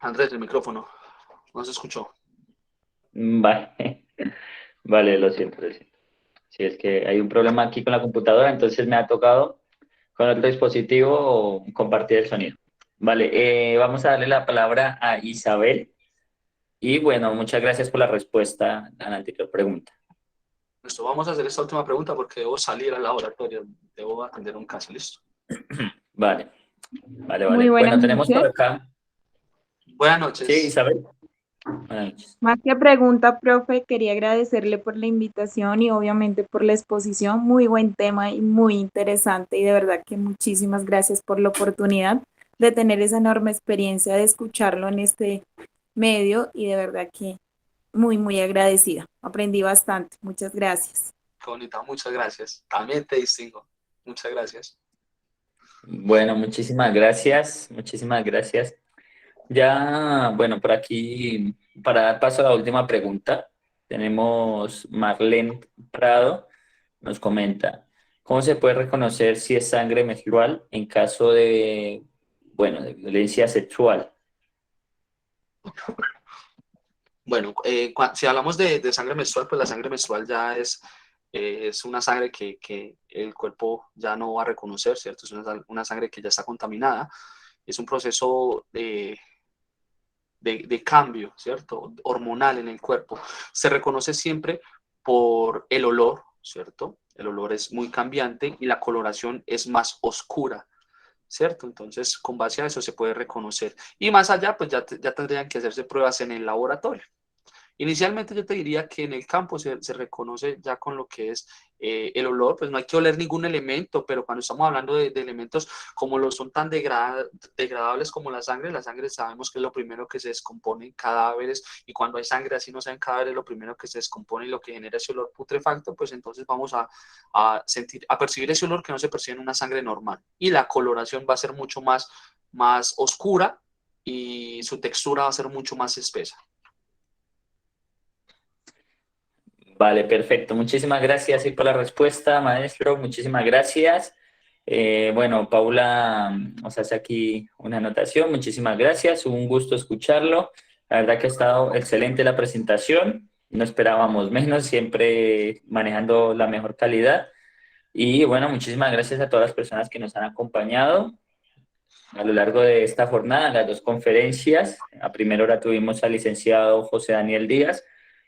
Andrés, el micrófono. No se escuchó. Vale, vale, lo siento, lo siento. Si es que hay un problema aquí con la computadora, entonces me ha tocado con otro dispositivo compartir el sonido. Vale, vamos a darle la palabra a Isabel. Y bueno, muchas gracias por la respuesta a la anterior pregunta. Listo, vamos a hacer esta última pregunta porque debo salir al laboratorio. Debo atender un caso. Listo. Vale, vale, Muy vale. buenas Bueno, tenemos por noches. acá. Buenas Sí, noches. Isabel. Buenas noches. Más que pregunta, profe, quería agradecerle por la invitación y obviamente por la exposición. Muy buen tema y muy interesante. Y de verdad que muchísimas gracias por la oportunidad de tener esa enorme experiencia de escucharlo en este medio y de verdad que muy, muy agradecida. Aprendí bastante. Muchas gracias. Qué bonita, muchas gracias. También te distingo. Muchas gracias. Bueno, muchísimas gracias. Muchísimas gracias. Ya, bueno, por aquí, para dar paso a la última pregunta, Tenemos Marlene Prado, nos comenta, ¿cómo se puede reconocer si es sangre menstrual en caso de, bueno, de violencia sexual? Bueno, si hablamos de sangre menstrual, pues la sangre menstrual ya es una sangre que el cuerpo ya no va a reconocer, ¿cierto? Es una sangre que ya está contaminada. Es un proceso de cambio, ¿cierto? Hormonal en el cuerpo. Se reconoce siempre por el olor, ¿cierto? El olor es muy cambiante y la coloración es más oscura, ¿cierto? Entonces, con base a eso se puede reconocer. Y más allá, pues ya tendrían que hacerse pruebas en el laboratorio. Inicialmente yo te diría que en el campo se reconoce ya con lo que es el olor, pues no hay que oler ningún elemento, pero cuando estamos hablando de elementos como lo son tan degradables como la sangre sabemos que es lo primero que se descompone en cadáveres, y cuando hay sangre así no sean cadáveres, lo primero que se descompone y lo que genera ese olor putrefacto, pues entonces vamos a percibir ese olor que no se percibe en una sangre normal, y la coloración va a ser mucho más oscura y su textura va a ser mucho más espesa. Vale, perfecto. Muchísimas gracias por la respuesta, maestro. Muchísimas gracias. Bueno, Paula nos hace aquí una anotación. Muchísimas gracias. Un gusto escucharlo. La verdad que ha estado excelente la presentación. No esperábamos menos, siempre manejando la mejor calidad. Y bueno, muchísimas gracias a todas las personas que nos han acompañado a lo largo de esta jornada, las dos conferencias. A primera hora tuvimos al licenciado José Daniel Díaz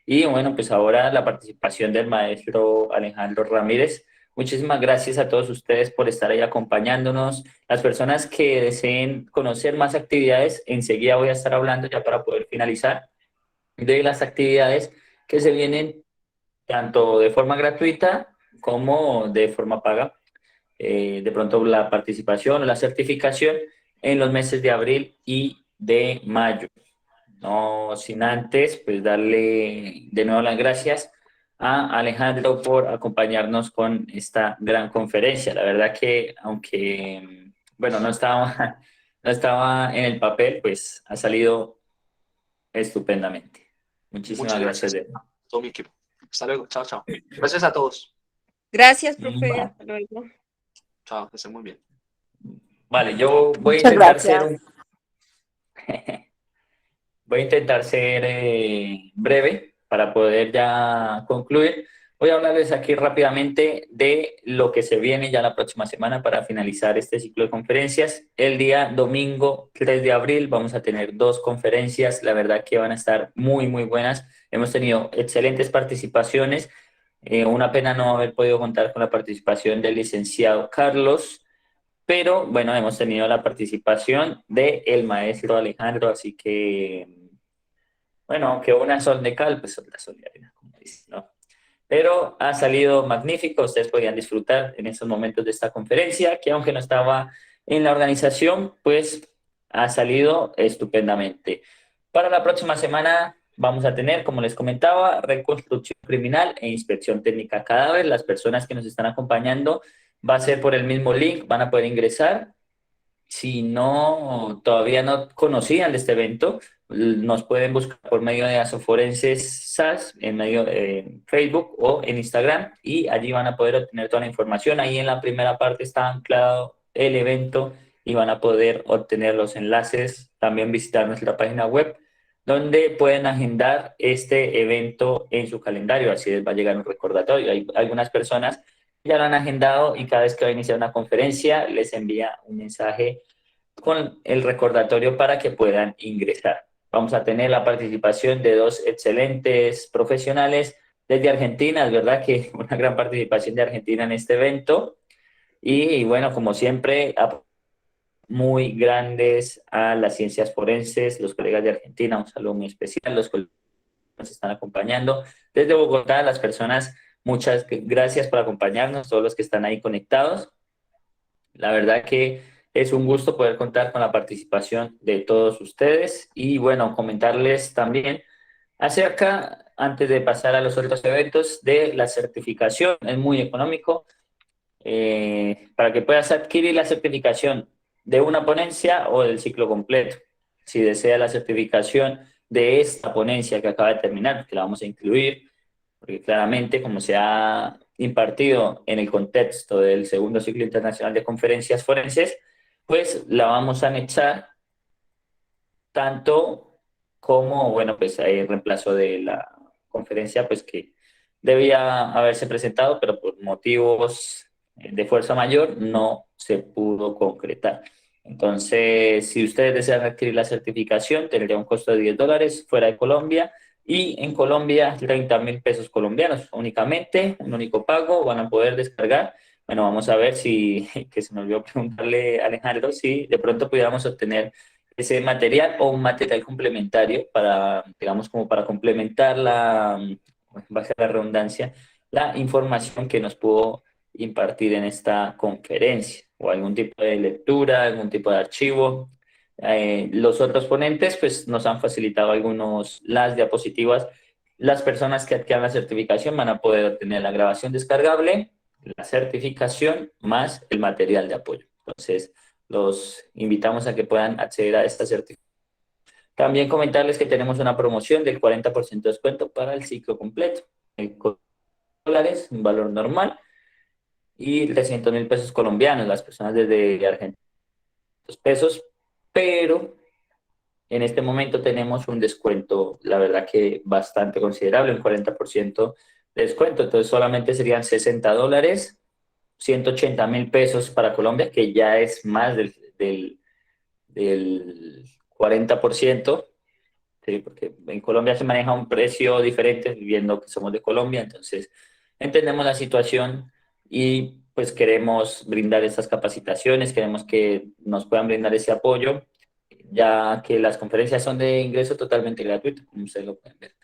y bueno, pues ahora la participación del maestro Alejandro Ramírez. Muchísimas gracias a todos ustedes por estar ahí acompañándonos. Las personas que deseen conocer más actividades, enseguida voy a estar hablando ya para poder finalizar de las actividades que se vienen tanto de forma gratuita como de forma paga. De pronto la participación o la certificación en los meses de abril y de mayo. No sin antes, pues darle de nuevo las gracias a Alejandro por acompañarnos con esta gran conferencia. La verdad que, aunque, bueno, no estaba en el papel, pues ha salido estupendamente. Muchísimas Muchas gracias. gracias a todo mi equipo. Hasta luego. Chao, chao. Gracias a todos. Gracias, profe. Hasta luego. Chao, que estén muy bien. Vale, yo voy a Muchas intentar ser gracias. Voy a intentar ser breve para poder ya concluir. Voy a hablarles aquí rápidamente de lo que se viene ya la próxima semana para finalizar este ciclo de conferencias. El día domingo 3 de abril vamos a tener 2 conferencias, la verdad que van a estar muy, muy buenas. Hemos tenido excelentes participaciones. Una pena no haber podido contar con la participación del licenciado Carlos, pero bueno, hemos tenido la participación del maestro Alejandro, así que, bueno, aunque unas son de cal, pues otras son de arena, como dicen, ¿no? Pero ha salido magnífico, ustedes podían disfrutar en estos momentos de esta conferencia, que aunque no estaba en la organización, pues ha salido estupendamente. Para la próxima semana vamos a tener, como les comentaba, reconstrucción criminal e inspección técnica cadáver. Las personas que nos están acompañando va a ser por el mismo link, van a poder ingresar. Si no, todavía no conocían de este evento, nos pueden buscar por medio de Asoforenses SAS, en medio de Facebook o en Instagram, y allí van a poder obtener toda la información. Ahí en la primera parte está anclado el evento y van a poder obtener los enlaces. También visitar nuestra página web, donde pueden agendar este evento en su calendario, así les va a llegar un recordatorio. Hay algunas personas ya lo han agendado y cada vez que va a iniciar una conferencia les envía un mensaje con el recordatorio para que puedan ingresar. Vamos a tener la participación de 2 excelentes profesionales desde Argentina. Es verdad que una gran participación de Argentina en este evento. Y bueno, como siempre, muy grandes a las ciencias forenses, los colegas de Argentina, un saludo muy especial, los colegas que nos están acompañando. Desde Bogotá, las personas, muchas gracias por acompañarnos, todos los que están ahí conectados. La verdad que es un gusto poder contar con la participación de todos ustedes y bueno, comentarles también acerca, antes de pasar a los otros eventos, de la certificación. Es muy económico. Para que puedas adquirir la certificación de una ponencia o del ciclo completo. Si desea la certificación de esta ponencia que acaba de terminar, que la vamos a incluir porque claramente como se ha impartido en el contexto del segundo ciclo internacional de conferencias forenses, pues la vamos a anexar tanto como, bueno, pues hay reemplazo de la conferencia, pues que debía haberse presentado, pero por motivos de fuerza mayor no se pudo concretar. Entonces, si ustedes desean adquirir la certificación, tendría un costo de $10 fuera de Colombia y en Colombia 30.000 pesos colombianos únicamente, un único pago, van a poder descargar. Bueno, vamos a ver si, que se me olvidó preguntarle a Alejandro, si de pronto pudiéramos obtener ese material o un material complementario para, digamos, como para complementar bajo la redundancia, la información que nos pudo impartir en esta conferencia, o algún tipo de lectura, algún tipo de archivo. Los otros ponentes, pues, nos han facilitado las diapositivas. Las personas que adquieran la certificación van a poder obtener la grabación descargable, la certificación, más el material de apoyo. Entonces, los invitamos a que puedan acceder a esta certificación. También comentarles que tenemos una promoción del 40% de descuento para el ciclo completo. El $, un valor normal, y 300.000 pesos colombianos, las personas desde Argentina, pesos, pero en este momento tenemos un descuento, la verdad que bastante considerable, un 40% de descuento, entonces solamente serían $60, 180.000 pesos para Colombia, que ya es más del 40%, ¿sí? Porque en Colombia se maneja un precio diferente, viendo que somos de Colombia, entonces entendemos la situación y pues queremos brindar estas capacitaciones, queremos que nos puedan brindar ese apoyo, ya que las conferencias son de ingreso totalmente gratuito, como ustedes lo pueden ver.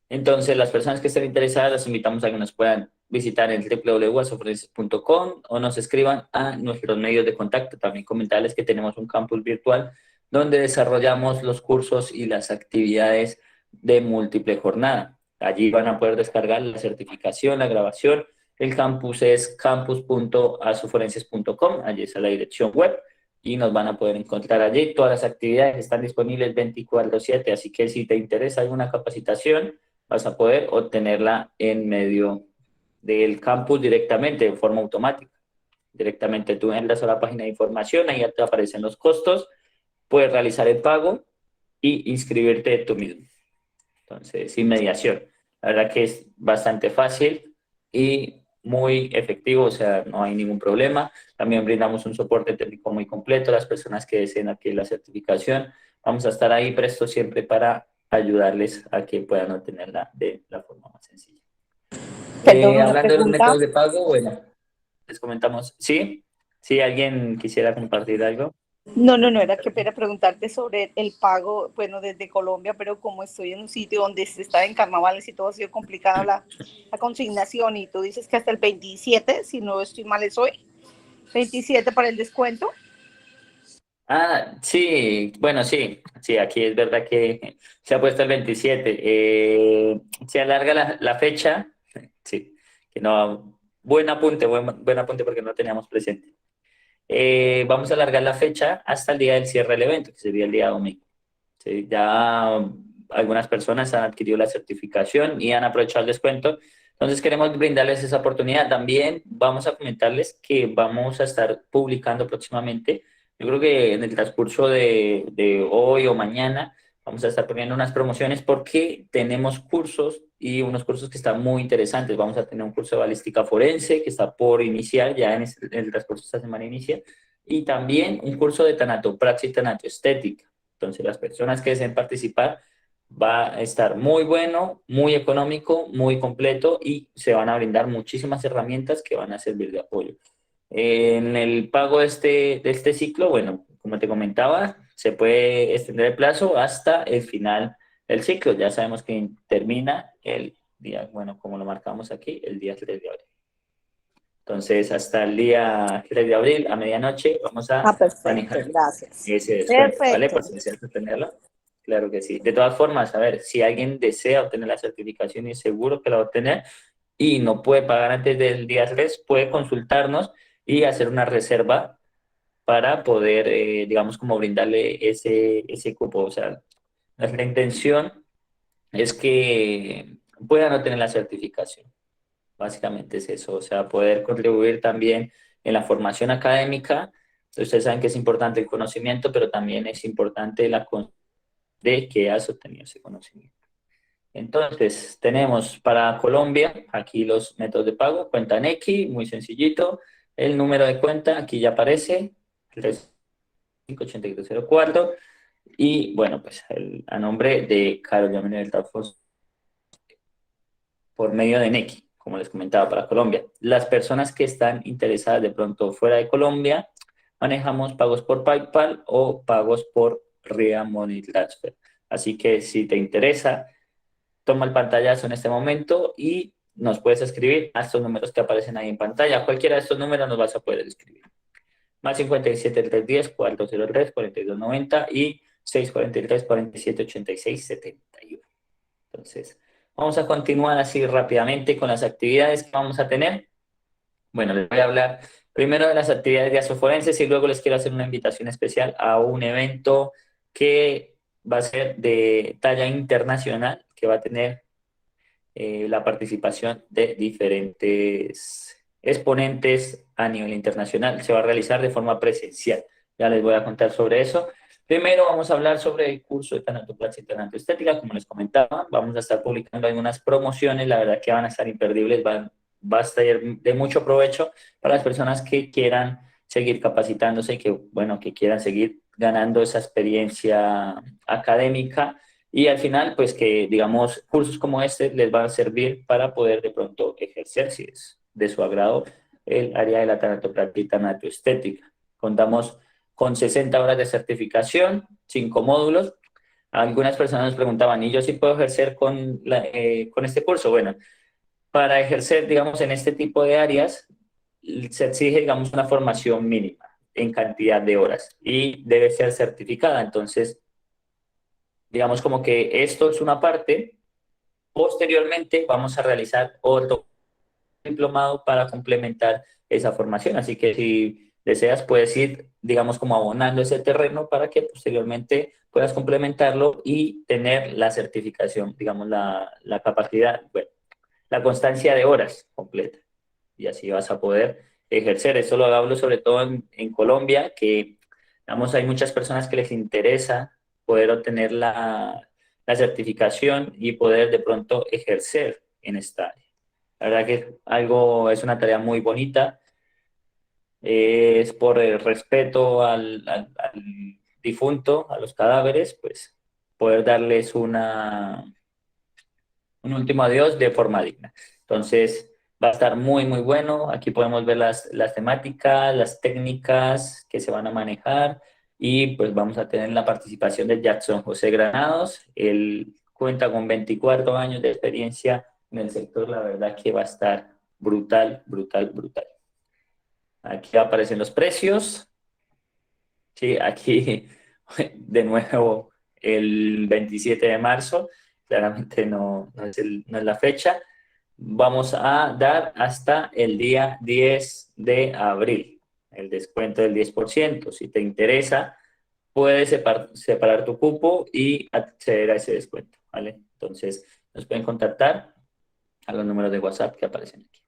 Entonces, las personas que estén interesadas, las invitamos a que nos puedan visitar en www.asoforenses.com o nos escriban a nuestros medios de contacto. También comentarles que tenemos un campus virtual donde desarrollamos los cursos y las actividades de múltiple jornada. Allí van a poder descargar la certificación, la grabación. El campus es campus.asoforenses.com, allí está la dirección web y nos van a poder encontrar allí. Todas las actividades están disponibles 24/7, así que si te interesa alguna capacitación, vas a poder obtenerla en medio del campus directamente, de forma automática. Directamente tú entras a la página de información, ahí ya te aparecen los costos, puedes realizar el pago y inscribirte tú mismo. Entonces, sin mediación. La verdad que es bastante fácil y muy efectivo, o sea, no hay ningún problema. También brindamos un soporte técnico muy completo a las personas que deseen adquirir la certificación. Vamos a estar ahí prestos siempre para ayudarles a que puedan obtenerla de la forma más sencilla. Perdón, una Hablando de los pregunta. métodos de pago, bueno, les comentamos, ¿sí? ¿Sí alguien quisiera compartir algo? No, era que era preguntarte sobre el pago, bueno, desde Colombia, pero como estoy en un sitio donde se está en carnavales y todo ha sido complicado la consignación, y tú dices que hasta el 27, si no estoy mal es hoy, 27 para el descuento. Sí, bueno, sí, aquí es verdad que se ha puesto el 27. Se alarga la fecha, sí, que no, buen apunte porque no teníamos presente. Vamos a alargar la fecha hasta el día del cierre del evento, que sería el día domingo. ¿Sí? Ya algunas personas han adquirido la certificación y han aprovechado el descuento. Entonces queremos brindarles esa oportunidad. También vamos a comentarles que vamos a estar publicando próximamente, yo creo que en el transcurso de hoy o mañana, vamos a estar poniendo unas promociones porque tenemos cursos y unos cursos que están muy interesantes. Vamos a tener un curso de balística forense que está por iniciar, ya en el transcurso de esta semana inicia, y también un curso de tanatopraxia y tanatoestética. Entonces, las personas que deseen participar, va a estar muy bueno, muy económico, muy completo y se van a brindar muchísimas herramientas que van a servir de apoyo. En el pago de este ciclo, bueno, como te comentaba, se puede extender el plazo hasta el final del ciclo. Ya sabemos que termina el día, bueno, como lo marcamos aquí, el día 3 de abril. Entonces, hasta el día 3 de abril, a medianoche, vamos a Perfecto, manejar gracias. ese descuento, ¿vale? Perfecto. Por si deseas obtenerlo. Claro que sí. De todas formas, a ver, si alguien desea obtener la certificación y es seguro que la va a obtener y no puede pagar antes del día 3, puede consultarnos y hacer una reserva para poder, digamos, como brindarle ese cupo. O sea, nuestra intención es que puedan obtener la certificación. Básicamente es eso, o sea, poder contribuir también en la formación académica. Ustedes saben que es importante el conocimiento, pero también es importante la de que has obtenido ese conocimiento. Entonces, tenemos para Colombia, aquí los métodos de pago, cuenta Nequi, muy sencillito. El número de cuenta, aquí ya aparece, 358204. Y bueno, pues a nombre de Carolina Manuel Tafos, por medio de Nequi, como les comentaba, para Colombia. Las personas que están interesadas de pronto fuera de Colombia, manejamos pagos por PayPal o pagos por RIA Money Transfer. Así que si te interesa, toma el pantallazo en este momento y nos puedes escribir a estos números que aparecen ahí en pantalla. Cualquiera de estos números nos vas a poder escribir. Más 57 310 403 4290 y 643 47 86 71. Entonces, vamos a continuar así rápidamente con las actividades que vamos a tener. Bueno, les voy a hablar primero de las actividades de gastroforenses y luego les quiero hacer una invitación especial a un evento que va a ser de talla internacional, que va a tener la participación de diferentes exponentes a nivel internacional. Se va a realizar de forma presencial. Ya les voy a contar sobre eso. Primero vamos a hablar sobre el curso de tanatoplastia y tanatoestética, como les comentaba. Vamos a estar publicando algunas promociones, la verdad que van a estar imperdibles, va a estar de mucho provecho para las personas que quieran seguir capacitándose y que, bueno, que quieran seguir ganando esa experiencia académica y al final, pues que, digamos, cursos como este les van a servir para poder de pronto ejercer, si es de su agrado, el área de la tanatoplastia y tanatoestética. Contamos con 60 horas de certificación, 5 módulos. Algunas personas nos preguntaban, ¿y yo sí puedo ejercer con este curso? Bueno, para ejercer, digamos, en este tipo de áreas, se exige, digamos, una formación mínima en cantidad de horas y debe ser certificada. Entonces, digamos como que esto es una parte. Posteriormente vamos a realizar otro diplomado para complementar esa formación. Así que si deseas, puedes ir, digamos, como abonando ese terreno para que posteriormente puedas complementarlo y tener la certificación, digamos, la capacidad, bueno, la constancia de horas completa. Y así vas a poder ejercer. Esto lo hablo sobre todo en Colombia, que, digamos, hay muchas personas que les interesa poder obtener la certificación y poder de pronto ejercer en esta área. La verdad que es una tarea muy bonita, es por el respeto al difunto, a los cadáveres, pues poder darles un último adiós de forma digna. Entonces, va a estar muy, muy bueno. Aquí podemos ver las temáticas, las técnicas que se van a manejar y pues vamos a tener la participación de Jackson José Granados. Él cuenta con 24 años de experiencia en el sector. La verdad que va a estar brutal, brutal, brutal. Aquí aparecen los precios. Sí, aquí de nuevo el 27 de marzo. Claramente no es la fecha. Vamos a dar hasta el día 10 de abril, el descuento del 10%. Si te interesa, puedes separar tu cupo y acceder a ese descuento, ¿vale? Entonces, nos pueden contactar a los números de WhatsApp que aparecen aquí.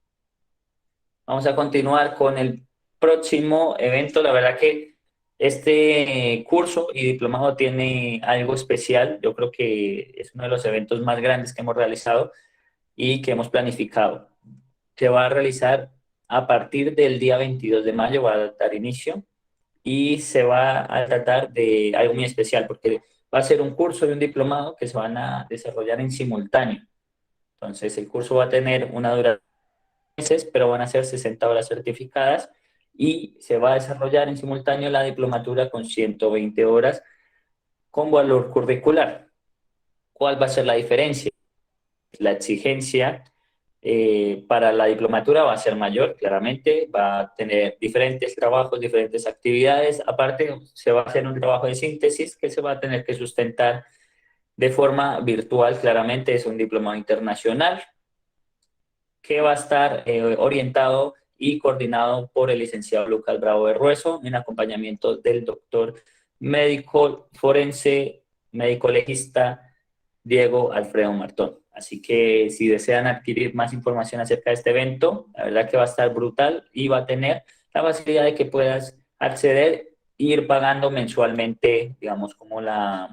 Vamos a continuar con el próximo evento. La verdad que este curso y diplomado tiene algo especial. Yo creo que es uno de los eventos más grandes que hemos realizado y que hemos planificado. Se va a realizar a partir del día 22 de mayo, va a dar inicio y se va a tratar de algo muy especial porque va a ser un curso y un diplomado que se van a desarrollar en simultáneo. Entonces el curso va a tener una duración de meses, pero van a ser 60 horas certificadas y se va a desarrollar en simultáneo la diplomatura con 120 horas con valor curricular. ¿Cuál va a ser la diferencia? La exigencia para la diplomatura va a ser mayor, claramente, va a tener diferentes trabajos, diferentes actividades. Aparte, se va a hacer un trabajo de síntesis que se va a tener que sustentar de forma virtual, claramente. Es un diplomado internacional que va a estar orientado y coordinado por el licenciado Lucas Bravo de Rueso, en acompañamiento del doctor médico forense, médico legista Diego Alfredo Martón. Así que si desean adquirir más información acerca de este evento, la verdad que va a estar brutal y va a tener la facilidad de que puedas acceder e ir pagando mensualmente, digamos, como una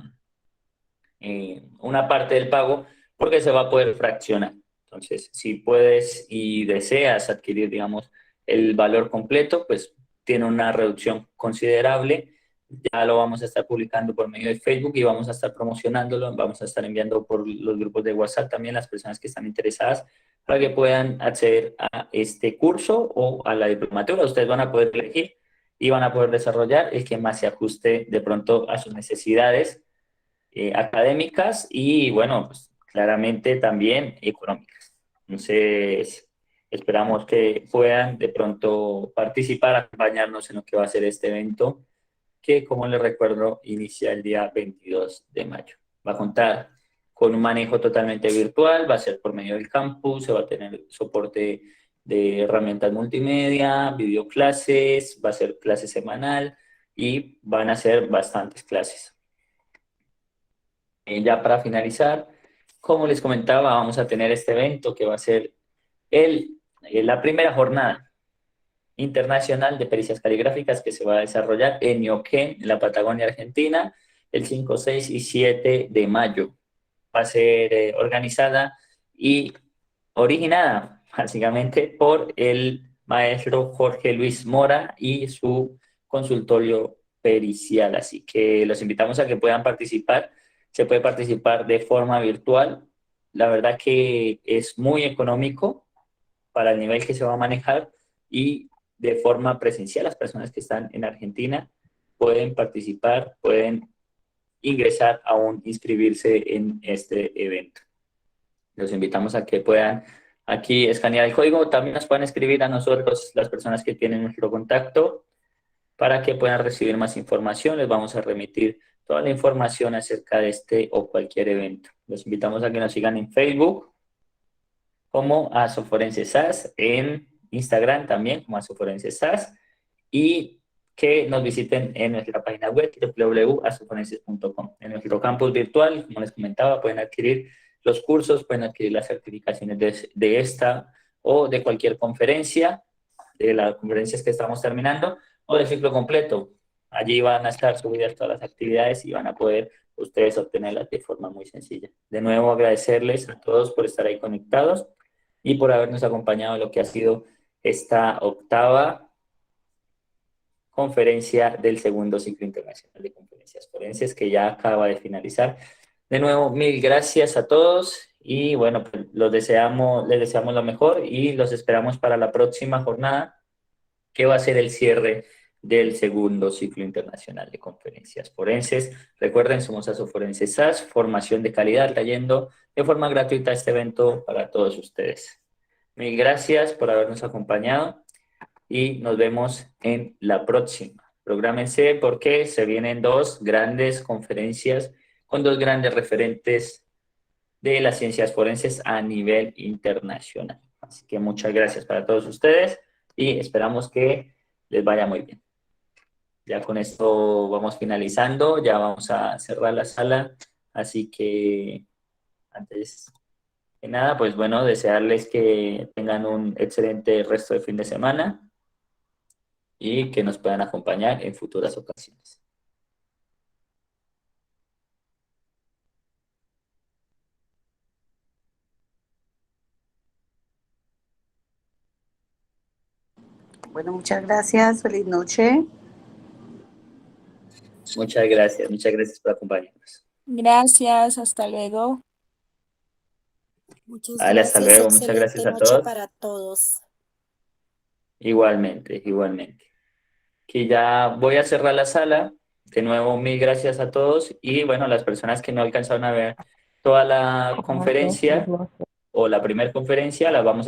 parte del pago, porque se va a poder fraccionar. Entonces, si puedes y deseas adquirir, digamos, el valor completo, pues tiene una reducción considerable. Ya lo vamos a estar publicando por medio de Facebook y vamos a estar promocionándolo, vamos a estar enviando por los grupos de WhatsApp también las personas que están interesadas para que puedan acceder a este curso o a la diplomatura. Ustedes van a poder elegir y van a poder desarrollar el que más se ajuste de pronto a sus necesidades académicas y, bueno, pues claramente también económicas. Entonces, esperamos que puedan de pronto participar, acompañarnos en lo que va a ser este evento, que, como les recuerdo, inicia el día 22 de mayo. Va a contar con un manejo totalmente virtual, va a ser por medio del campus, se va a tener soporte de herramientas multimedia, videoclases, va a ser clase semanal y van a ser bastantes clases. Ya para finalizar, como les comentaba, vamos a tener este evento que va a ser la primera jornada internacional de pericias caligráficas que se va a desarrollar en Neuquén, en la Patagonia Argentina, el 5, 6 y 7 de mayo. Va a ser organizada y originada básicamente por el maestro Jorge Luis Mora y su consultorio pericial. Así que los invitamos a que puedan participar. Se puede participar de forma virtual. La verdad que es muy económico para el nivel que se va a manejar y de forma presencial. Las personas que están en Argentina pueden participar, pueden ingresar aún, inscribirse en este evento. Los invitamos a que puedan aquí escanear el código. También nos pueden escribir a nosotros, las personas que tienen nuestro contacto, para que puedan recibir más información. Les vamos a remitir toda la información acerca de este o cualquier evento. Los invitamos a que nos sigan en Facebook como Asoforense SAS, en Instagram también como Asoforense SAS, y que nos visiten en nuestra página web www.asoforenses.com. En nuestro campus virtual, como les comentaba, pueden adquirir los cursos, pueden adquirir las certificaciones de esta o de cualquier conferencia, de las conferencias que estamos terminando, o del ciclo completo. Allí van a estar subidas todas las actividades y van a poder ustedes obtenerlas de forma muy sencilla. De nuevo, agradecerles a todos por estar ahí conectados y por habernos acompañado en lo que ha sido esta octava conferencia del segundo ciclo internacional de conferencias forenses, que ya acaba de finalizar. De nuevo, mil gracias a todos y bueno, pues les deseamos lo mejor y los esperamos para la próxima jornada, que va a ser el cierre del segundo ciclo internacional de conferencias forenses. Recuerden, somos Asoforense SAS, formación de calidad, trayendo de forma gratuita este evento para todos ustedes. Mil gracias por habernos acompañado y nos vemos en la próxima. Prográmense porque se vienen dos grandes conferencias con dos grandes referentes de las ciencias forenses a nivel internacional. Así que muchas gracias para todos ustedes y esperamos que les vaya muy bien. Ya con esto vamos finalizando, ya vamos a cerrar la sala, así que antes de nada, pues bueno, desearles que tengan un excelente resto de fin de semana y que nos puedan acompañar en futuras ocasiones. Bueno, muchas gracias. Feliz noche. Muchas gracias por acompañarnos. Gracias, hasta luego. Muchas Vale, hasta gracias, luego, muchas excelente gracias a noche todos. para todos. Igualmente, igualmente. Que ya voy a cerrar la sala. De nuevo, mil gracias a todos y bueno, las personas que no alcanzaron a ver toda la conferencia o la primera conferencia, la vamos a